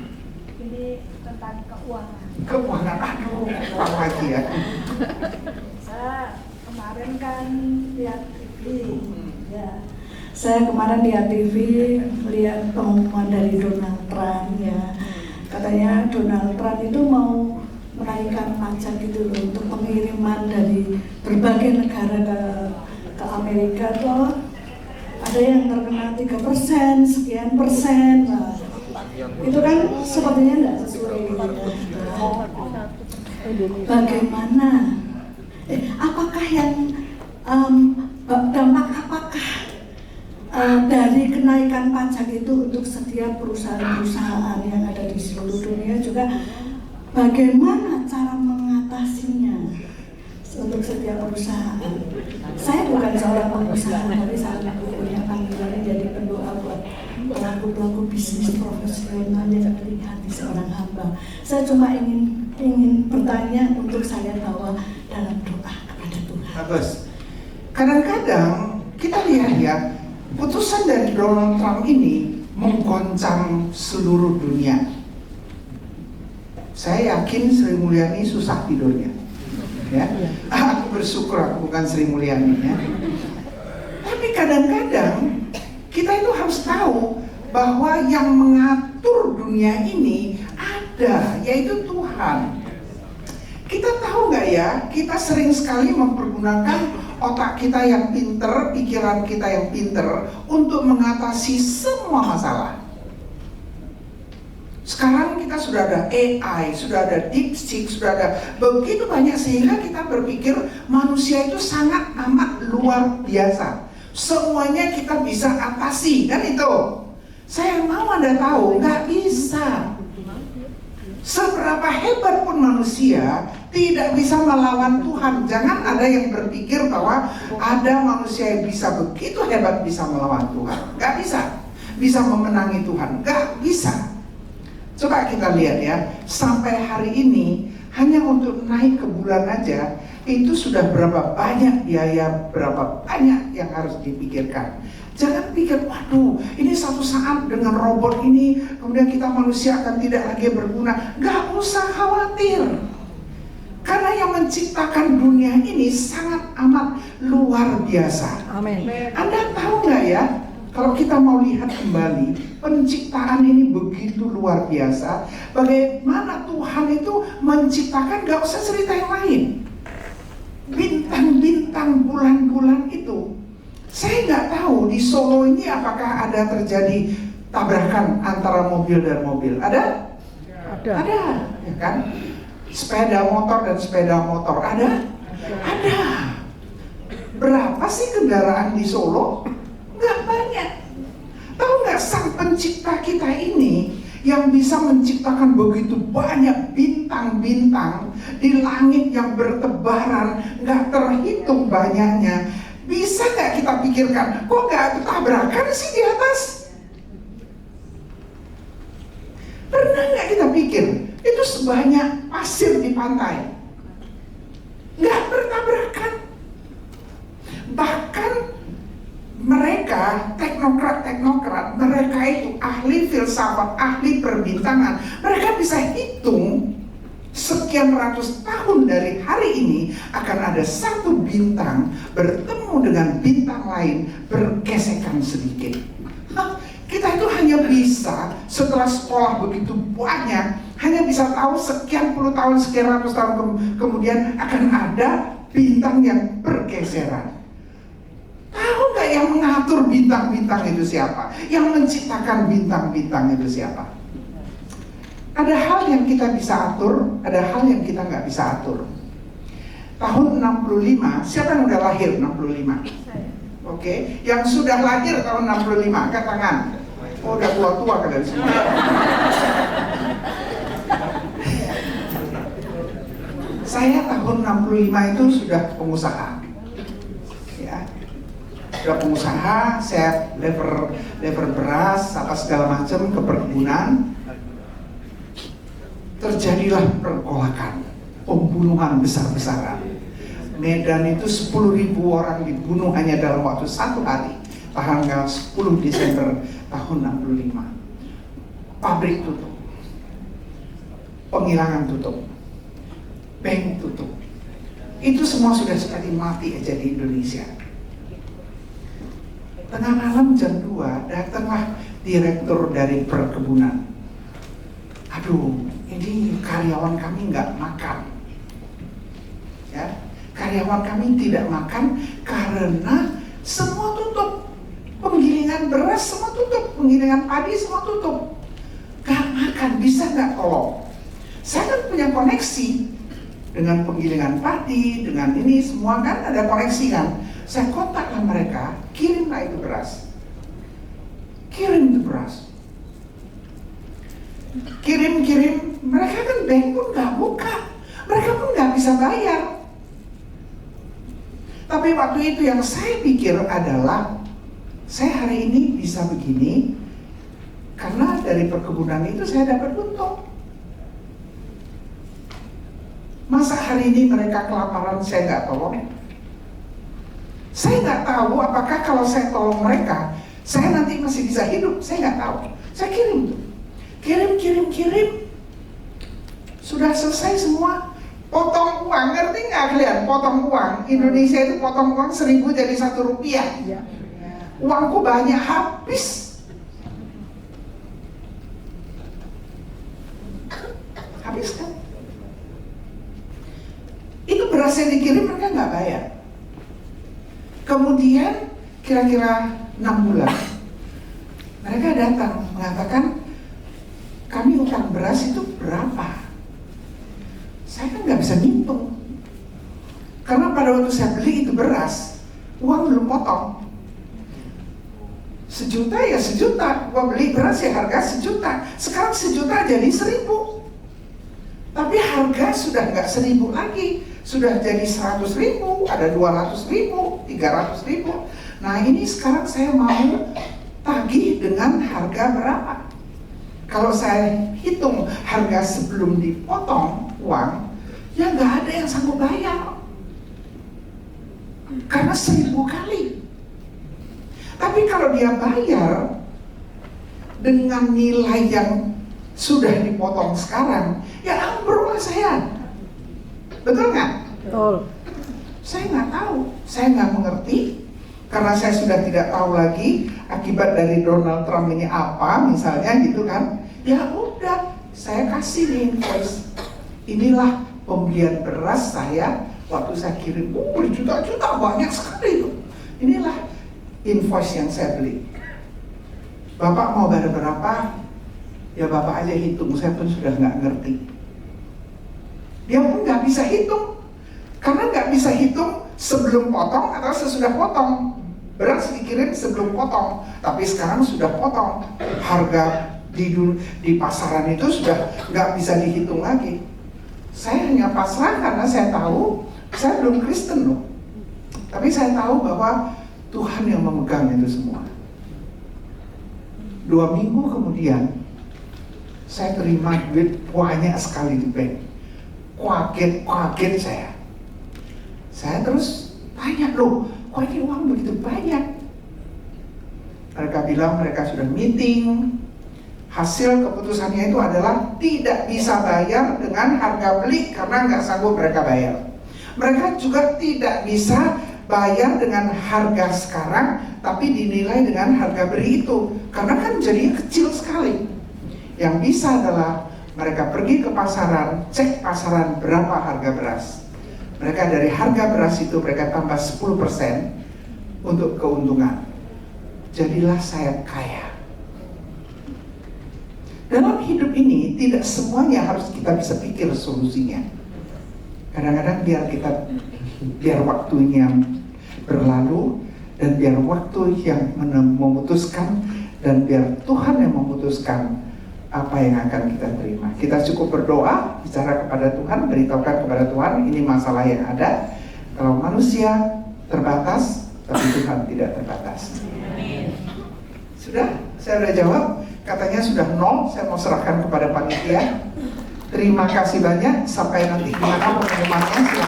Ini tentang keuangan. Keuangan, aduh, kurang lagi ya. Saya kemarin kan lihat TV, ya. Saya kemarin lihat TV, lihat pengumuman dari Donald Trump ya. Katanya Donald Trump itu mau menaikkan pajak gitu loh untuk pengiriman dari berbagai negara ke Amerika tuh. Ada yang terkena 3%, sekian persen. Nah, itu kan sepertinya tidak sesuai gitu ya. Bagaimana? Apakah yang dampak apakah dari kenaikan pajak itu untuk setiap perusahaan-perusahaan yang ada di seluruh dunia juga bagaimana cara mengatasinya untuk setiap perusahaan. Saya bukan seorang pengusaha, tapi saya punya panggilan jadi pendoa buat pelaku-pelaku bisnis profesional yang dari hati seorang hamba. Saya cuma ingin bertanya untuk saya bawa dalam doa kepada Tuhan. Bagus. Kadang-kadang kita lihat ya, putusan dari Donald Trump ini menggoncang seluruh dunia. Saya yakin Sri Mulyani susah tidurnya. Ya, aku bersyukur aku bukan Sri Mulyani ya. Tapi kadang-kadang kita itu harus tahu bahwa yang mengatur dunia ini ada, yaitu Tuhan. Kita tahu nggak ya, kita sering sekali mempergunakan otak kita yang pinter, pikiran kita yang pinter untuk mengatasi semua masalah. Sekarang kita sudah ada AI, sudah ada DeepSeek, sudah ada begitu banyak sehingga kita berpikir manusia itu sangat amat luar biasa. Semuanya kita bisa atasi, kan itu? Saya mau Anda tahu, nggak bisa. Seberapa hebat pun manusia tidak bisa melawan Tuhan. Jangan ada yang berpikir bahwa ada manusia yang bisa begitu hebat bisa melawan Tuhan. Nggak bisa. Bisa memenangi Tuhan, nggak bisa. Coba kita lihat ya, sampai hari ini hanya untuk naik ke bulan aja itu sudah berapa banyak biaya, berapa banyak yang harus dipikirkan. Jangan pikir, waduh, ini satu saat dengan robot ini kemudian kita manusia akan tidak lagi berguna. Gak usah khawatir. Karena yang menciptakan dunia ini sangat amat luar biasa. Amin. Anda tahu nggak ya? Kalau kita mau lihat kembali, penciptaan ini begitu luar biasa. Bagaimana Tuhan itu menciptakan, gak usah cerita yang lain. Bintang-bintang, bulan-bulan itu. Saya nggak tahu di Solo ini apakah ada terjadi tabrakan antara mobil dan mobil. Ada? Ada, ya kan? Sepeda motor dan sepeda motor. Ada? Ada. Berapa sih kendaraan di Solo? Nggak banyak. Tahu nggak, sang pencipta kita ini yang bisa menciptakan begitu banyak bintang-bintang di langit yang bertebaran, nggak terhitung banyaknya. Bisa nggak kita pikirkan, kok nggak tabrakan sih di atas? Pernah nggak kita pikir, itu sebanyak pasir di pantai, nggak bertabrakan? Bahkan mereka, teknokrat, mereka itu ahli filsafat, ahli perbintangan. Mereka bisa hitung sekian ratus tahun dari hari ini akan ada satu bintang bertemu dengan bintang lain bergesekan sedikit. Kita itu hanya bisa setelah sekolah begitu banyak, hanya bisa tahu sekian puluh tahun, sekian ratus tahun kemudian akan ada bintang yang bergeseran. Tahu nggak yang mengatur bintang-bintang itu siapa? Yang menciptakan bintang-bintang itu siapa? Ada hal yang kita bisa atur, ada hal yang kita nggak bisa atur. Tahun 65, siapa yang udah lahir 65? Oke, yang sudah lahir tahun 65, angkat tangan. Oh, udah tua-tua kalian semua. Saya tahun 65 itu sudah pengusaha. Ya. Sudah pengusaha, saya lever beras, apa segala macam ke perkebunan. Terjadilah pergolakan, pembunuhan besar-besaran. Medan itu 10.000 orang dibunuh hanya dalam waktu satu hari, tanggal 10 Desember tahun 65. Pabrik tutup, penghilangan tutup, bank tutup. Itu semua sudah seperti mati aja di Indonesia. Tengah malam jam 2 datanglah direktur dari perkebunan. Aduh, ini karyawan kami nggak makan. Ya, karyawan kami tidak makan karena semua tutup. Penggilingan beras semua tutup, penggilingan padi semua tutup. Nggak makan, bisa nggak tolong? Saya kan punya koneksi dengan penggilingan padi, dengan ini semua kan ada koneksi kan. Saya kontaklah mereka, kirimlah itu beras. Kirim itu beras. Kirim, mereka kan bank pun nggak buka, mereka pun nggak bisa bayar. Tapi waktu itu yang saya pikir adalah, saya hari ini bisa begini karena dari perkebunan itu saya dapat untung. Masa hari ini mereka kelaparan saya nggak tolong? Saya nggak tahu apakah kalau saya tolong mereka, saya nanti masih bisa hidup. Saya nggak tahu. Saya kirim tuh, kirim. Sudah selesai semua. Potong uang, ngerti nggak kalian? Potong uang. Indonesia itu potong uang 1.000 jadi 1 rupiah. Uangku banyak habis. Habis kan? Itu beras yang dikirim mereka nggak bayar. Kemudian kira-kira 6 bulan mereka datang mengatakan, kami utang beras itu berapa? Saya kan nggak bisa ngitung, karena pada waktu saya beli itu beras, uang belum potong. 1 juta ya 1 juta, gua beli beras ya harga 1 juta. Sekarang 1 juta jadi 1.000, tapi harga sudah nggak 1.000 lagi, sudah jadi 100.000, ada 200.000, 300.000. Nah ini sekarang saya mau tagih dengan harga berapa? Kalau saya hitung harga sebelum dipotong uang, ya nggak ada yang sanggup bayar, karena 1.000 kali. Tapi kalau dia bayar dengan nilai yang sudah dipotong sekarang, ya ambruk lah saya. Betul nggak? Betul. Saya nggak tahu, saya nggak mengerti, karena saya sudah tidak tahu lagi akibat dari Donald Trump ini apa, misalnya gitu kan. Ya udah, saya kasih nih invoice. Inilah pembelian beras saya waktu saya kirim, berjuta-juta, banyak sekali itu. Inilah invoice yang saya beli. Bapak mau bayar berapa? Ya Bapak aja hitung, saya pun sudah nggak ngerti. Dia pun nggak bisa hitung, karena nggak bisa hitung sebelum potong atau sesudah potong. Beras dikirim sebelum potong, tapi sekarang sudah potong. Harga di pasaran itu sudah nggak bisa dihitung lagi. Saya hanya pasrah karena saya tahu, saya belum Kristen loh, tapi saya tahu bahwa Tuhan yang memegang itu semua. 2 minggu kemudian saya terima duit banyak sekali di bank. Kaget saya. Saya terus tanya, loh kok ini uang begitu banyak? Mereka bilang mereka sudah meeting. Hasil keputusannya itu adalah tidak bisa bayar dengan harga beli karena nggak sanggup mereka bayar. Mereka juga tidak bisa bayar dengan harga sekarang, tapi dinilai dengan harga beli itu, karena kan jadinya kecil sekali. Yang bisa adalah mereka pergi ke pasaran, cek pasaran berapa harga beras. Mereka dari harga beras itu mereka tambah 10% untuk keuntungan. Jadilah saya kaya. Dalam hidup ini tidak semuanya harus kita bisa pikir solusinya. Kadang-kadang biar waktunya berlalu dan biar waktu yang memutuskan dan biar Tuhan yang memutuskan apa yang akan kita terima. Kita cukup berdoa, bicara kepada Tuhan, beritahukan kepada Tuhan ini masalah yang ada. Kalau manusia terbatas, tapi Tuhan tidak terbatas. Sudah, saya sudah jawab. Katanya sudah 0, saya mau serahkan kepada panitia. Terima kasih banyak, sampai nanti gimana pengumumannya.